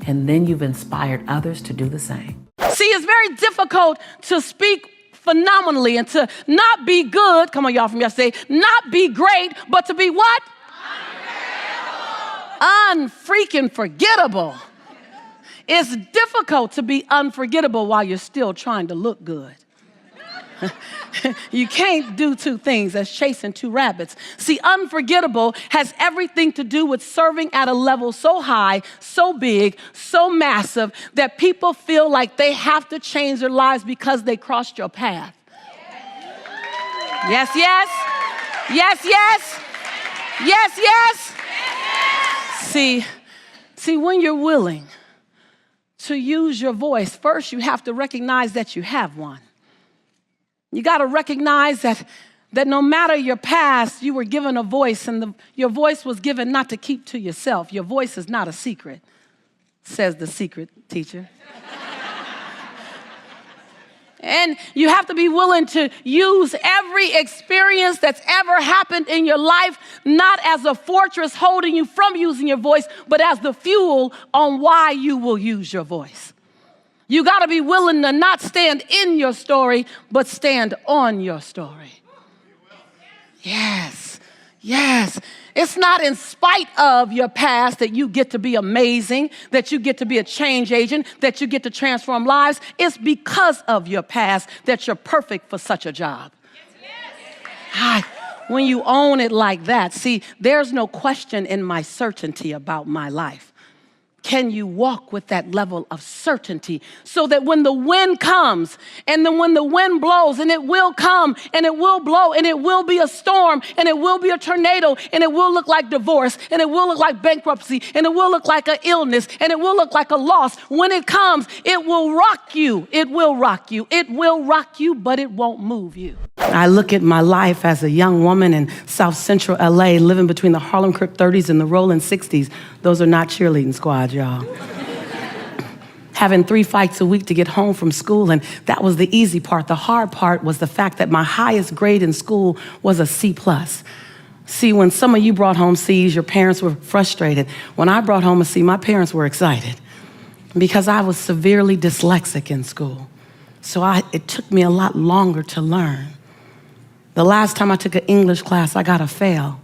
And then you've inspired others to do the same. See, it's very difficult to speak phenomenally and to not be good. Come on, y'all from yesterday. Not be great, but to be what? Unfreaking forgettable. It's difficult to be unforgettable while you're still trying to look good. You can't do two things. That's chasing two rabbits. See, unforgettable has everything to do with serving at a level so high, so big, so massive that people feel like they have to change their lives because they crossed your path. Yes, yes. Yes, yes. Yes, yes. See, when you're willing to use your voice, first you have to recognize that you have one. You got to recognize that no matter your past, you were given a voice, and your voice was given not to keep to yourself. Your voice is not a secret, says the secret teacher. And you have to be willing to use every experience that's ever happened in your life, not as a fortress holding you from using your voice, but as the fuel on why you will use your voice. You got to be willing to not stand in your story, but stand on your story. Yes, yes. It's not in spite of your past that you get to be amazing, that you get to be a change agent, that you get to transform lives. It's because of your past that you're perfect for such a job. When you own it like that, see, there's no question in my certainty about my life. Can you walk with that level of certainty so that when the wind comes and then when the wind blows, and it will come and it will blow and it will be a storm and it will be a tornado and it will look like divorce and it will look like bankruptcy and it will look like an illness and it will look like a loss. When it comes, it will rock you. It will rock you. It will rock you, but it won't move you. I look at my life as a young woman in South Central LA, living between the Harlem Crip 30s and the Rolling 60s. Those are not cheerleading squads, y'all. Having 3 fights a week to get home from school, and that was the easy part. The hard part was the fact that my highest grade in school was a C+. See, when some of you brought home C's, your parents were frustrated. When I brought home a C, my parents were excited because I was severely dyslexic in school. So it took me a lot longer to learn. The last time I took an English class, I got a fail.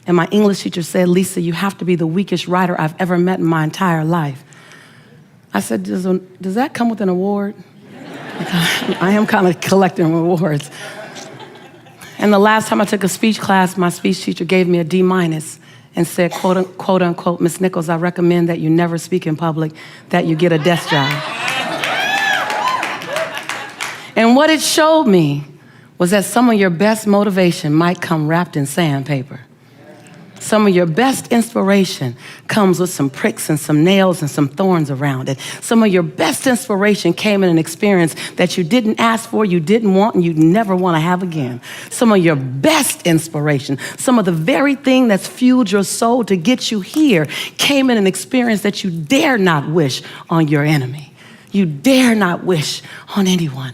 And my English teacher said, "Lisa, you have to be the weakest writer I've ever met in my entire life." I said, does that come with an award? I am kind of collecting rewards. And the last time I took a speech class, my speech teacher gave me a D- and said, quote unquote, "Miss Nichols, I recommend that you never speak in public, that you get a desk job." And what it showed me was that some of your best motivation might come wrapped in sandpaper. Some of your best inspiration comes with some pricks and some nails and some thorns around it. Some of your best inspiration came in an experience that you didn't ask for, you didn't want, and you never want to have again. Some of your best inspiration, some of the very thing that's fueled your soul to get you here, came in an experience that you dare not wish on your enemy. You dare not wish on anyone.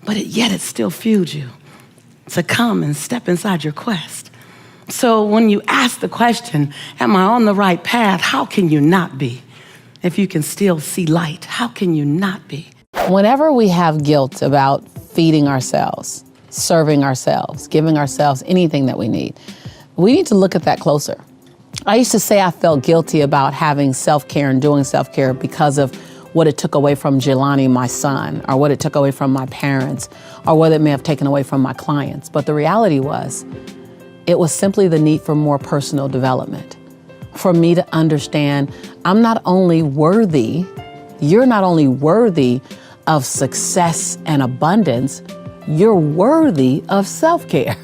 But yet it still fueled you to come and step inside your quest. So when you ask the question, am I on the right path? How can you not be? If you can still see light, how can you not be? Whenever we have guilt about feeding ourselves, serving ourselves, giving ourselves anything that we need to look at that closer. I used to say I felt guilty about having self-care and doing self-care because of what it took away from Jelani, my son, or what it took away from my parents, or what it may have taken away from my clients. But the reality was, it was simply the need for more personal development. For me to understand, I'm not only worthy, you're not only worthy of success and abundance, you're worthy of self-care.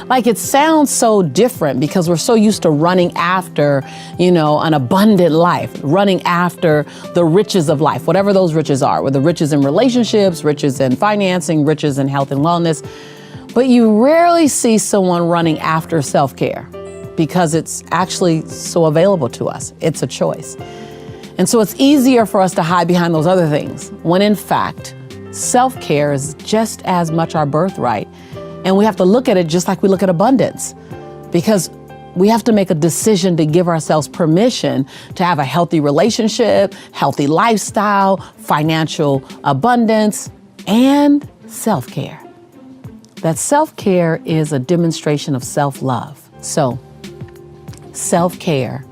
Like, it sounds so different because we're so used to running after, an abundant life, running after the riches of life, whatever those riches are, whether riches in relationships, riches in financing, riches in health and wellness. But you rarely see someone running after self-care because it's actually so available to us. It's a choice. And so it's easier for us to hide behind those other things when in fact, self-care is just as much our birthright. And we have to look at it just like we look at abundance, because we have to make a decision to give ourselves permission to have a healthy relationship, healthy lifestyle, financial abundance, and self-care. That self-care is a demonstration of self-love. So, self-care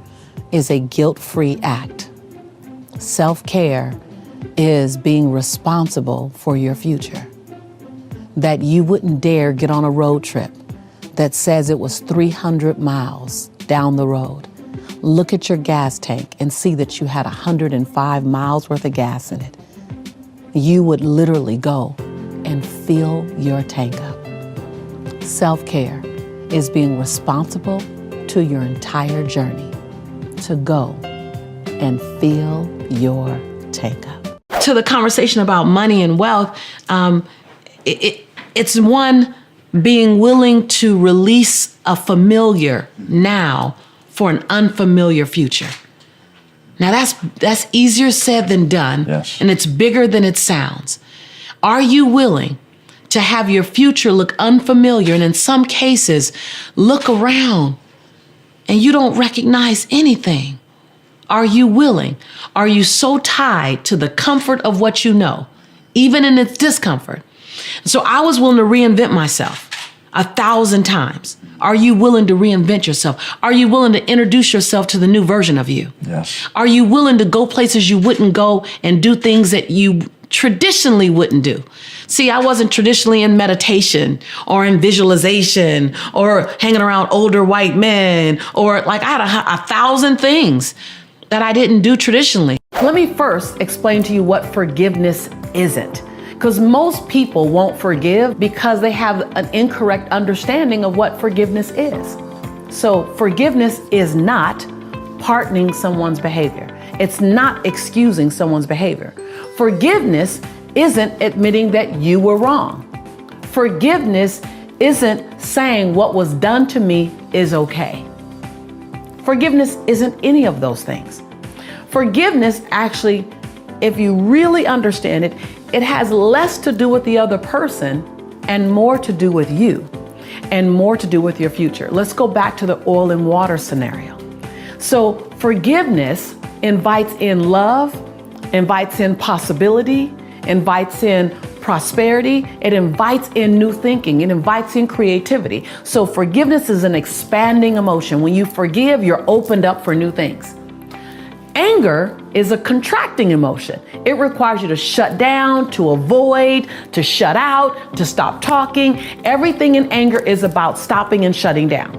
is a guilt-free act. Self-care is being responsible for your future. That you wouldn't dare get on a road trip that says it was 300 miles down the road. Look at your gas tank and see that you had 105 miles worth of gas in it. You would literally go and fill your tank up. Self-care is being responsible to your entire journey to go and fill your tank up. To the conversation about money and wealth, it's one being willing to release a familiar now for an unfamiliar future. Now that's easier said than done, yes. And it's bigger than it sounds. Are you willing to have your future look unfamiliar, and in some cases, look around and you don't recognize anything? Are you willing? Are you so tied to the comfort of what you know, even in its discomfort? So I was willing to reinvent myself 1,000 times. Are you willing to reinvent yourself? Are you willing to introduce yourself to the new version of you? Yes. Are you willing to go places you wouldn't go and do things that you traditionally wouldn't do? See, I wasn't traditionally in meditation or in visualization or hanging around older white men, or like I had 1,000 things that I didn't do traditionally. Let me first explain to you what forgiveness isn't. Because most people won't forgive because they have an incorrect understanding of what forgiveness is. So forgiveness is not pardoning someone's behavior. It's not excusing someone's behavior. Forgiveness isn't admitting that you were wrong. Forgiveness isn't saying what was done to me is okay. Forgiveness isn't any of those things. Forgiveness actually, if you really understand it, it has less to do with the other person and more to do with you and more to do with your future. Let's go back to the oil and water scenario. So forgiveness invites in love, invites in possibility, invites in prosperity. It invites in new thinking. It invites in creativity. So forgiveness is an expanding emotion. When you forgive, you're opened up for new things. Anger is a contracting emotion. It requires you to shut down, to avoid, to shut out, to stop talking. Everything in anger is about stopping and shutting down.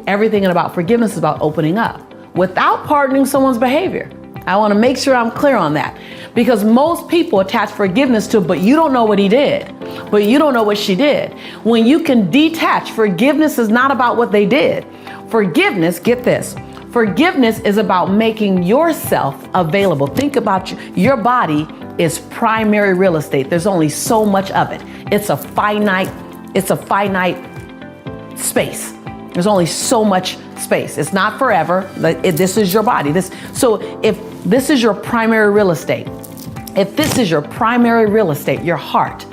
Everything about forgiveness is about opening up without pardoning someone's behavior. I want to make sure I'm clear on that, because most people attach forgiveness to, but you don't know what he did, but you don't know what she did. When you can detach, forgiveness is not about what they did. Forgiveness, get this, forgiveness is about making yourself available. Think about your body is primary real estate. There's only so much of it. It's a finite space. There's only so much space. It's not forever. This is your body. So if this is your primary real estate, your heart,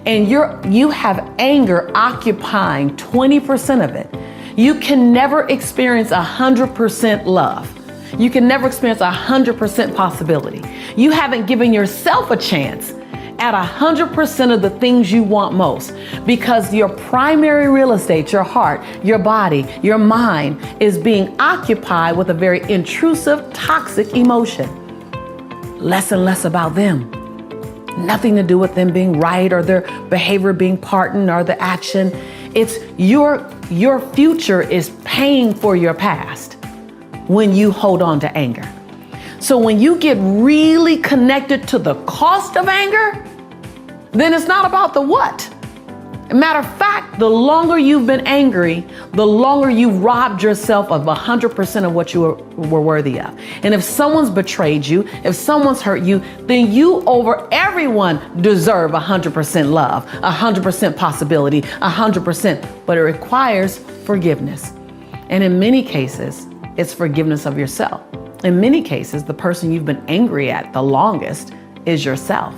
and you have anger occupying 20% of it, you can never experience 100% love. You can never experience 100% possibility. You haven't given yourself a chance at 100% of the things you want most, because your primary real estate, your heart, your body, your mind, is being occupied with a very intrusive, toxic emotion. Less and less about them. Nothing to do with them being right or their behavior being pardoned or the action. It's your future is paying for your past when you hold on to anger. So when you get really connected to the cost of anger, then it's not about the what. Matter of fact, the longer you've been angry, the longer you've robbed yourself of 100% of what you were worthy of. And if someone's betrayed you, if someone's hurt you, then you over everyone deserve 100% love, 100% possibility, 100%. But it requires forgiveness. And in many cases, it's forgiveness of yourself. In many cases, the person you've been angry at the longest is yourself.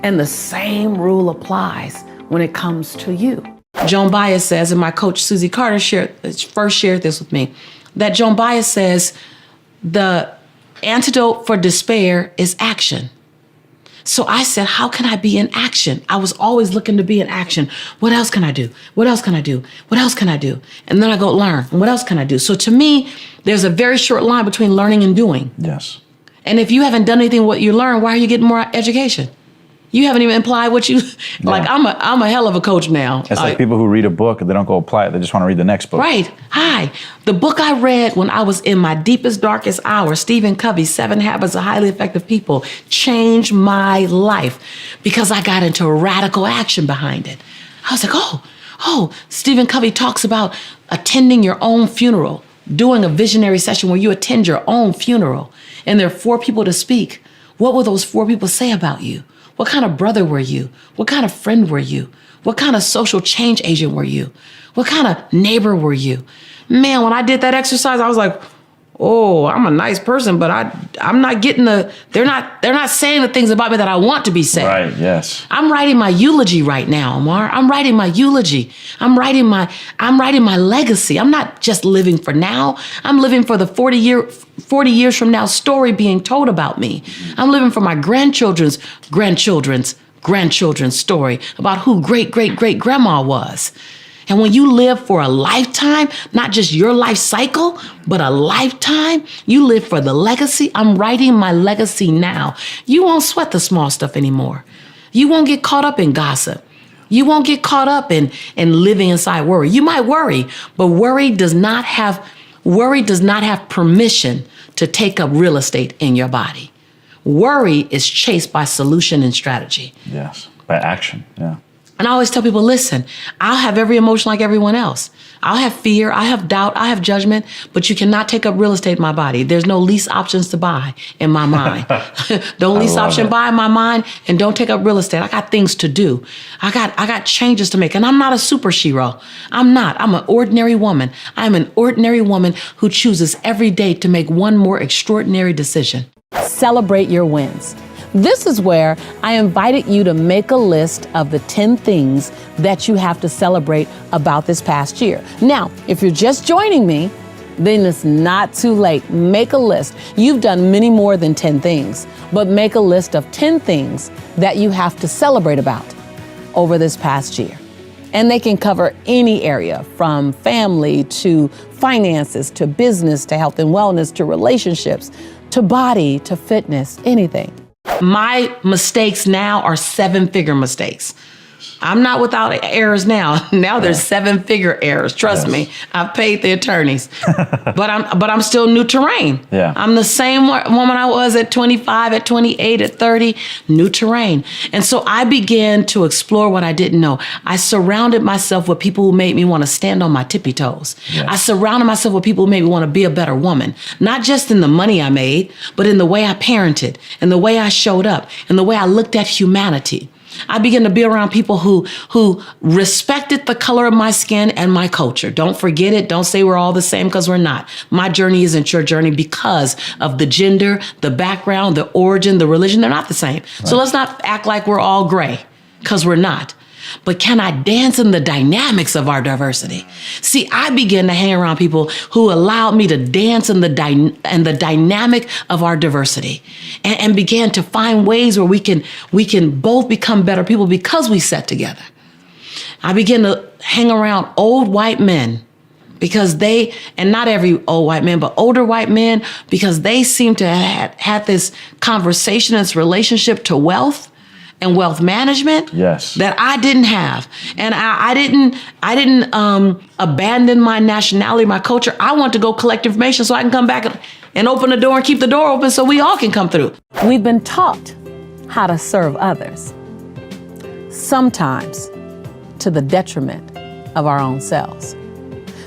And the same rule applies when it comes to you. Joan Baez says, and my coach Susie Carter first shared this with me, that Joan Baez says the antidote for despair is action. So I said, how can I be in action? I was always looking to be in action. What else can I do? What else can I do? What else can I do? And then I go learn. And what else can I do? So to me, there's a very short line between learning and doing. Yes. And if you haven't done anything what you learn, why are you getting more education? You haven't even applied what you, like, I'm a hell of a coach now. It's like people who read a book and they don't go apply it. They just want to read the next book. Right. Hi. The book I read when I was in my deepest, darkest hour, Stephen Covey's 7 Habits of Highly Effective People, changed my life because I got into radical action behind it. I was like, oh, Stephen Covey talks about attending your own funeral, doing a visionary session where you attend your own funeral. And there are 4 people to speak. What will those 4 people say about you? What kind of brother were you? What kind of friend were you? What kind of social change agent were you? What kind of neighbor were you? Man, when I did that exercise, I was like, oh, I'm a nice person, but I'm not getting they're not saying the things about me that I want to be said. Right, yes. I'm writing my eulogy right now, Omar. I'm writing my eulogy. I'm writing my legacy. I'm not just living for now. I'm living for the 40 years from now story being told about me. I'm living for my grandchildren's story about who great-great-great-grandma was. And when you live for a lifetime, not just your life cycle, but a lifetime, you live for the legacy. I'm writing my legacy now. You won't sweat the small stuff anymore. You won't get caught up in gossip. You won't get caught up in living inside worry. You might worry, but worry does not have permission to take up real estate in your body. Worry is chased by solution and strategy. Yes, by action, yeah. And I always tell people, listen, I'll have every emotion like everyone else. I'll have fear, I have doubt, I have judgment, but you cannot take up real estate in my body. There's no lease options to buy in my mind. Don't lease option buy in my mind, and don't take up real estate. I got things to do. I got changes to make, and I'm not a super shero. I'm not. I'm an ordinary woman. I'm an ordinary woman who chooses every day to make one more extraordinary decision. Celebrate your wins. This is where I invited you to make a list of the 10 things that you have to celebrate about this past year. Now, if you're just joining me, then it's not too late. Make a list. You've done many more than 10 things, but make a list of 10 things that you have to celebrate about over this past year. And they can cover any area, from family to finances to business to health and wellness to relationships to body to fitness, anything. My mistakes now are 7-figure mistakes. I'm not without errors now. Now there's 7-figure errors. Trust me, I've paid the attorneys, but I'm still new terrain. Yeah. I'm the same woman I was at 25, at 28, at 30, new terrain. And so I began to explore what I didn't know. I surrounded myself with people who made me want to stand on my tippy toes. Yes. I surrounded myself with people who made me want to be a better woman, not just in the money I made, but in the way I parented, and the way I showed up, and the way I looked at humanity. I began to be around people who respected the color of my skin and my culture. Don't forget it. Don't say we're all the same, because we're not. My journey isn't your journey because of the gender, the background, the origin, the religion. They're not the same. Right. So let's not act like we're all gray, because we're not. but can I dance in the dynamics of our diversity? See, I began to hang around people who allowed me to dance in the dynamic of our diversity, and began to find ways where we can both become better people because we sat together. I began to hang around old white men because and not every old white man, but older white men, because they seem to have had this conversation, this relationship to wealth and wealth management that I didn't have. And I didn't abandon my nationality, my culture. I want to go collect information so I can come back and open the door and keep the door open so we all can come through. We've been taught how to serve others, sometimes to the detriment of our own selves.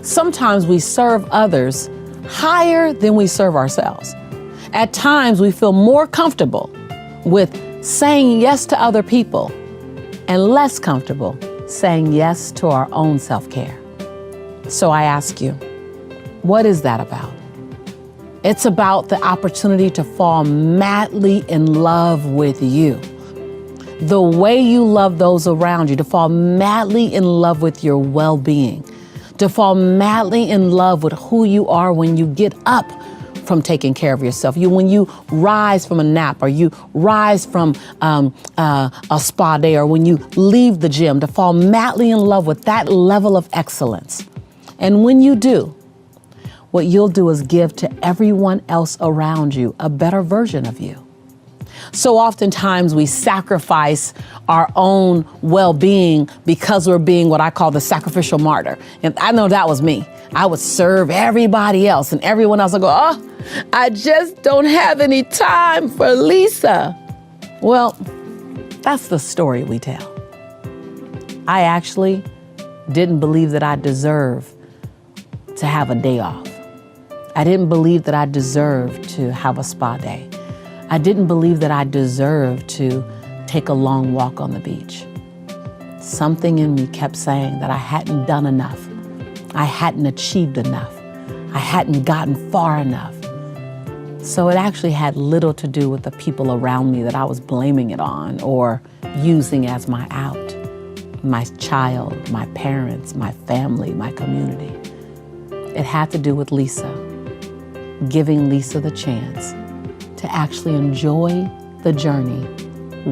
Sometimes we serve others higher than we serve ourselves. At times we feel more comfortable with saying yes to other people and less comfortable saying yes to our own self-care. So I ask you, what is that about? It's about the opportunity to fall madly in love with you. The way you love those around you, to fall madly in love with your well-being, to fall madly in love with who you are when you get up from taking care of yourself. When you rise from a nap, or you rise from a spa day, or when you leave the gym, to fall madly in love with that level of excellence. And when you do, what you'll do is give to everyone else around you a better version of you. So oftentimes we sacrifice our own well-being because we're being what I call the sacrificial martyr. And I know that was me. I would serve everybody else, and everyone else would go, oh, I just don't have any time for Lisa. Well, that's the story we tell. I actually didn't believe that I deserved to have a day off. I didn't believe that I deserved to have a spa day. I didn't believe that I deserved to take a long walk on the beach. Something in me kept saying that I hadn't done enough. I hadn't achieved enough. I hadn't gotten far enough. So it actually had little to do with the people around me that I was blaming it on or using as my out. My child, my parents, my family, my community. It had to do with Lisa, giving Lisa the chance to actually enjoy the journey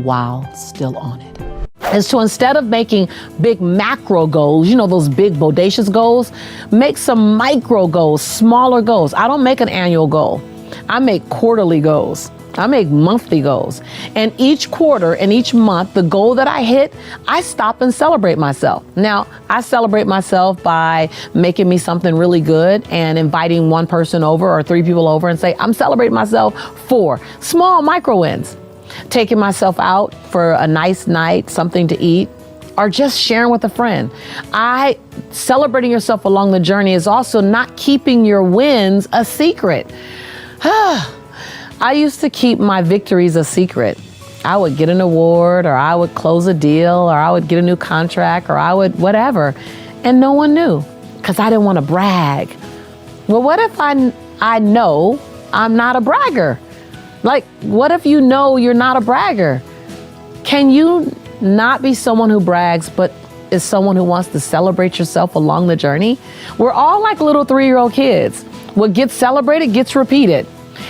while still on it. And so instead of making big macro goals, those big bodacious goals, make some micro goals, smaller goals. I don't make an annual goal. I make quarterly goals. I make monthly goals. And each quarter and each month, the goal that I hit, I stop and celebrate myself. Now, I celebrate myself by making me something really good and inviting one person over or 3 people over and say, I'm celebrating myself for small micro wins. Taking myself out for a nice night, something to eat, or just sharing with a friend. Celebrating yourself along the journey is also not keeping your wins a secret. I used to keep my victories a secret. I would get an award, or I would close a deal, or I would get a new contract, or I would whatever. And no one knew because I didn't want to brag. Well, what if I know I'm not a bragger? Like, what if you know you're not a bragger? Can you not be someone who brags, but is someone who wants to celebrate yourself along the journey? We're all like little 3-year-old kids. What gets celebrated gets repeated.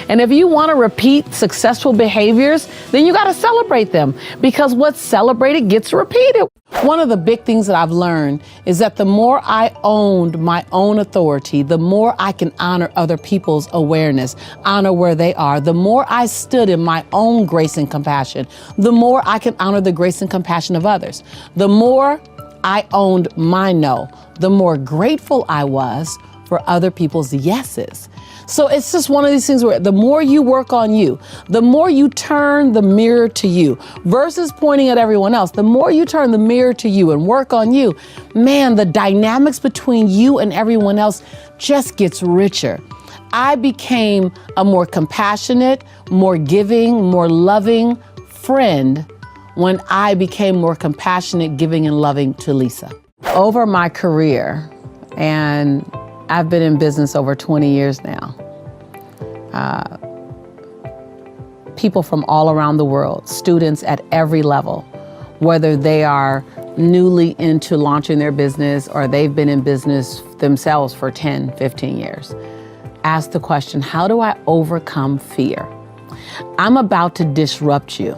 And if you want to repeat successful behaviors, then you got to celebrate them, because what's celebrated gets repeated. One of the big things that I've learned is that the more I owned my own authority, the more I can honor other people's awareness, honor where they are. The more I stood in my own grace and compassion, the more I can honor the grace and compassion of others. The more I owned my no, the more grateful I was for other people's yeses. So it's just one of these things where the more you work on you, the more you turn the mirror to you versus pointing at everyone else, the more you turn the mirror to you and work on you, man, the dynamics between you and everyone else just gets richer. I became a more compassionate, more giving, more loving friend when I became more compassionate, giving, and loving to Lisa. Over my career, and I've been in business over 20 years now. People from all around the world, students at every level, whether they are newly into launching their business, or they've been in business themselves for 10, 15 years, ask the question, how do I overcome fear? I'm about to disrupt you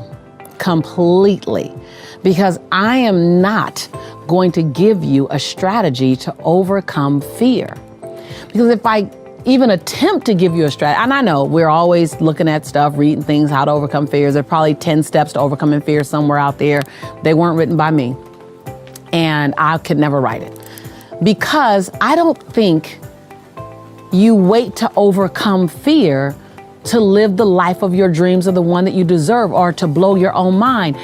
completely, because I am not going to give you a strategy to overcome fear. Because if I even attempt to give you a strategy, and I know we're always looking at stuff, reading things, how to overcome fears. There are probably 10 steps to overcoming fear somewhere out there. They weren't written by me, and I could never write it. Because I don't think you wait to overcome fear to live the life of your dreams or the one that you deserve, or to blow your own mind.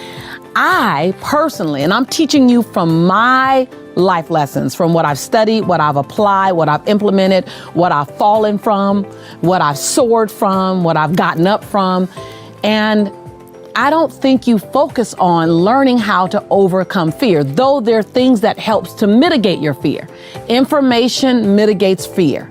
I personally, and I'm teaching you from my life lessons, from what I've studied, what I've applied, what I've implemented, what I've fallen from, what I've soared from, what I've gotten up from. And I don't think you focus on learning how to overcome fear, though there are things that helps to mitigate your fear. Information mitigates fear.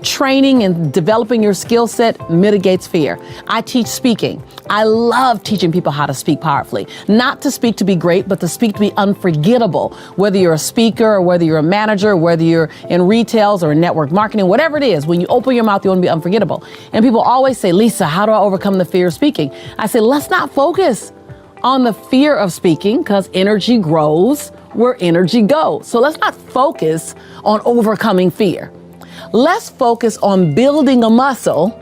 Training and developing your skill set mitigates fear. I teach speaking. I love teaching people how to speak powerfully. Not to speak to be great, but to speak to be unforgettable. Whether you're a speaker or whether you're a manager, whether you're in retails or in network marketing, whatever it is, when you open your mouth, you want to be unforgettable. And people always say, Lisa, how do I overcome the fear of speaking? I say, let's not focus on the fear of speaking, because energy grows where energy goes. So let's not focus on overcoming fear. Let's focus on building a muscle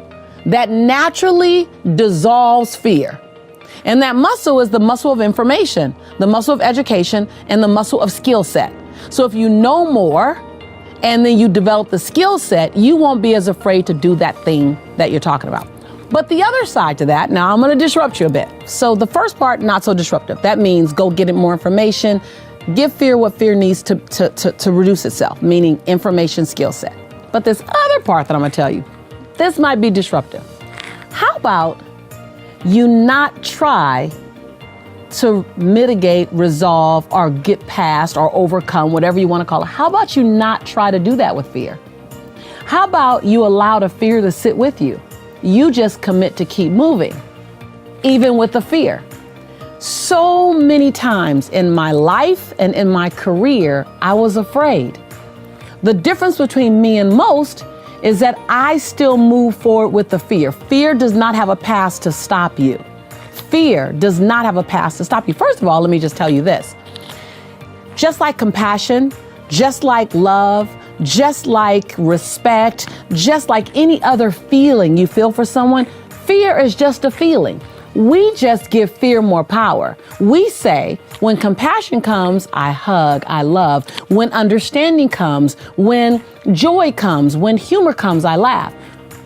that naturally dissolves fear. And that muscle is the muscle of information, the muscle of education, and the muscle of skill set. So if you know more and then you develop the skill set, you won't be as afraid to do that thing that you're talking about. But the other side to that, now I'm going to disrupt you a bit. So the first part, not so disruptive. That means go get it more information, give fear what fear needs to reduce itself, meaning information, skill set. But this other part that I'm going to tell you, this might be disruptive. How about you not try to mitigate, resolve, or get past, or overcome, whatever you want to call it? How about you not try to do that with fear? How about you allow the fear to sit with you? You just commit to keep moving, even with the fear. So many times in my life and in my career, I was afraid. The difference between me and most is that I still move forward with the fear. Fear does not have a past to stop you. Fear does not have a past to stop you. First of all, let me just tell you this. Just like compassion, just like love, just like respect, just like any other feeling you feel for someone, fear is just a feeling. We just give fear more power. We say, when compassion comes, I hug, I love. When understanding comes, when joy comes, when humor comes, I laugh.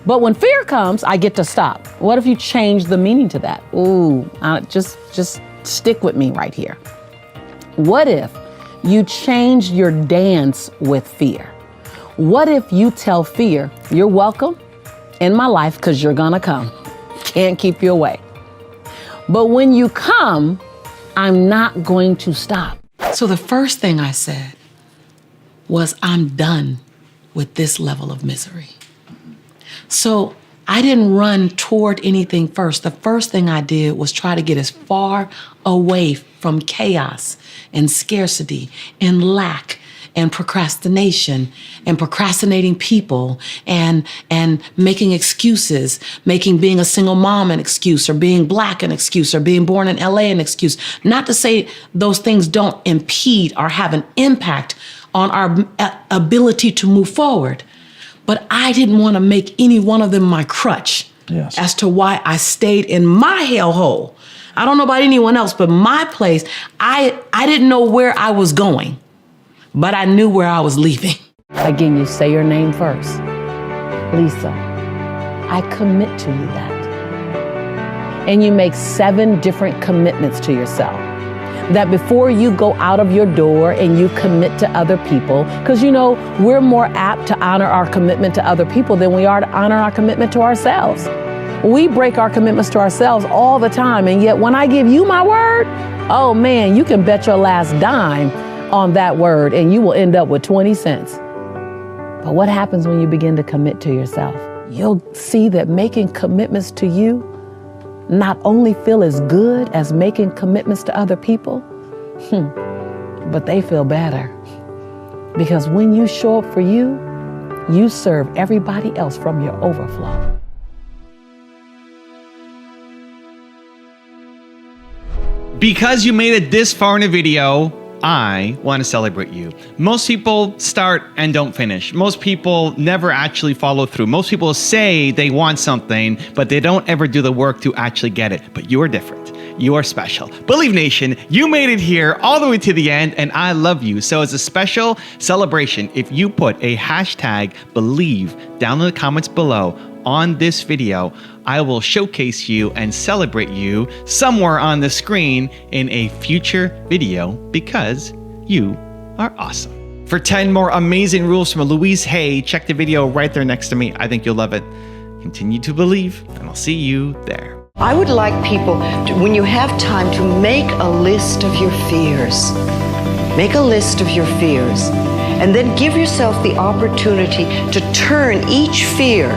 But when fear comes, I get to stop. What if you change the meaning to that? Ooh, just stick with me right here. What if you change your dance with fear? What if you tell fear, you're welcome in my life because you're gonna come. Can't keep you away. But when you come, I'm not going to stop. So the first thing I said was, I'm done with this level of misery. So I didn't run toward anything first. The first thing I did was try to get as far away from chaos and scarcity and lack and procrastination and procrastinating people and making excuses, making being a single mom an excuse, or being black an excuse, or being born in LA an excuse. Not to say those things don't impede or have an impact on our ability to move forward. But I didn't want to make any one of them my crutch as to why I stayed in my hellhole. I don't know about anyone else, but my place, I didn't know where I was going, but I knew where I was leaving. Again, you say your name first. Lisa, I commit to you that. And you make 7 different commitments to yourself. That before you go out of your door and you commit to other people, because you know, we're more apt to honor our commitment to other people than we are to honor our commitment to ourselves. We break our commitments to ourselves all the time, and yet when I give you my word, oh man, you can bet your last dime on that word and you will end up with 20 cents. But what happens when you begin to commit to yourself? You'll see that making commitments to you not only feel as good as making commitments to other people, but they feel better. Because when you show up for you, you serve everybody else from your overflow. Because you made it this far in a video, I want to celebrate you. Most people start and don't finish. Most people never actually follow through. Most people say they want something, but they don't ever do the work to actually get it. But you are different. You are special. Believe Nation, you made it here all the way to the end, and I love you. So as a special celebration, if you put a hashtag believe down in the comments below on this video, I will showcase you and celebrate you somewhere on the screen in a future video because you are awesome. For 10 more amazing rules from Louise Hay, check the video right there next to me. I think you'll love it. Continue to believe, and I'll see you there. I would like people, when you have time, to make a list of your fears. Make a list of your fears, and then give yourself the opportunity to turn each fear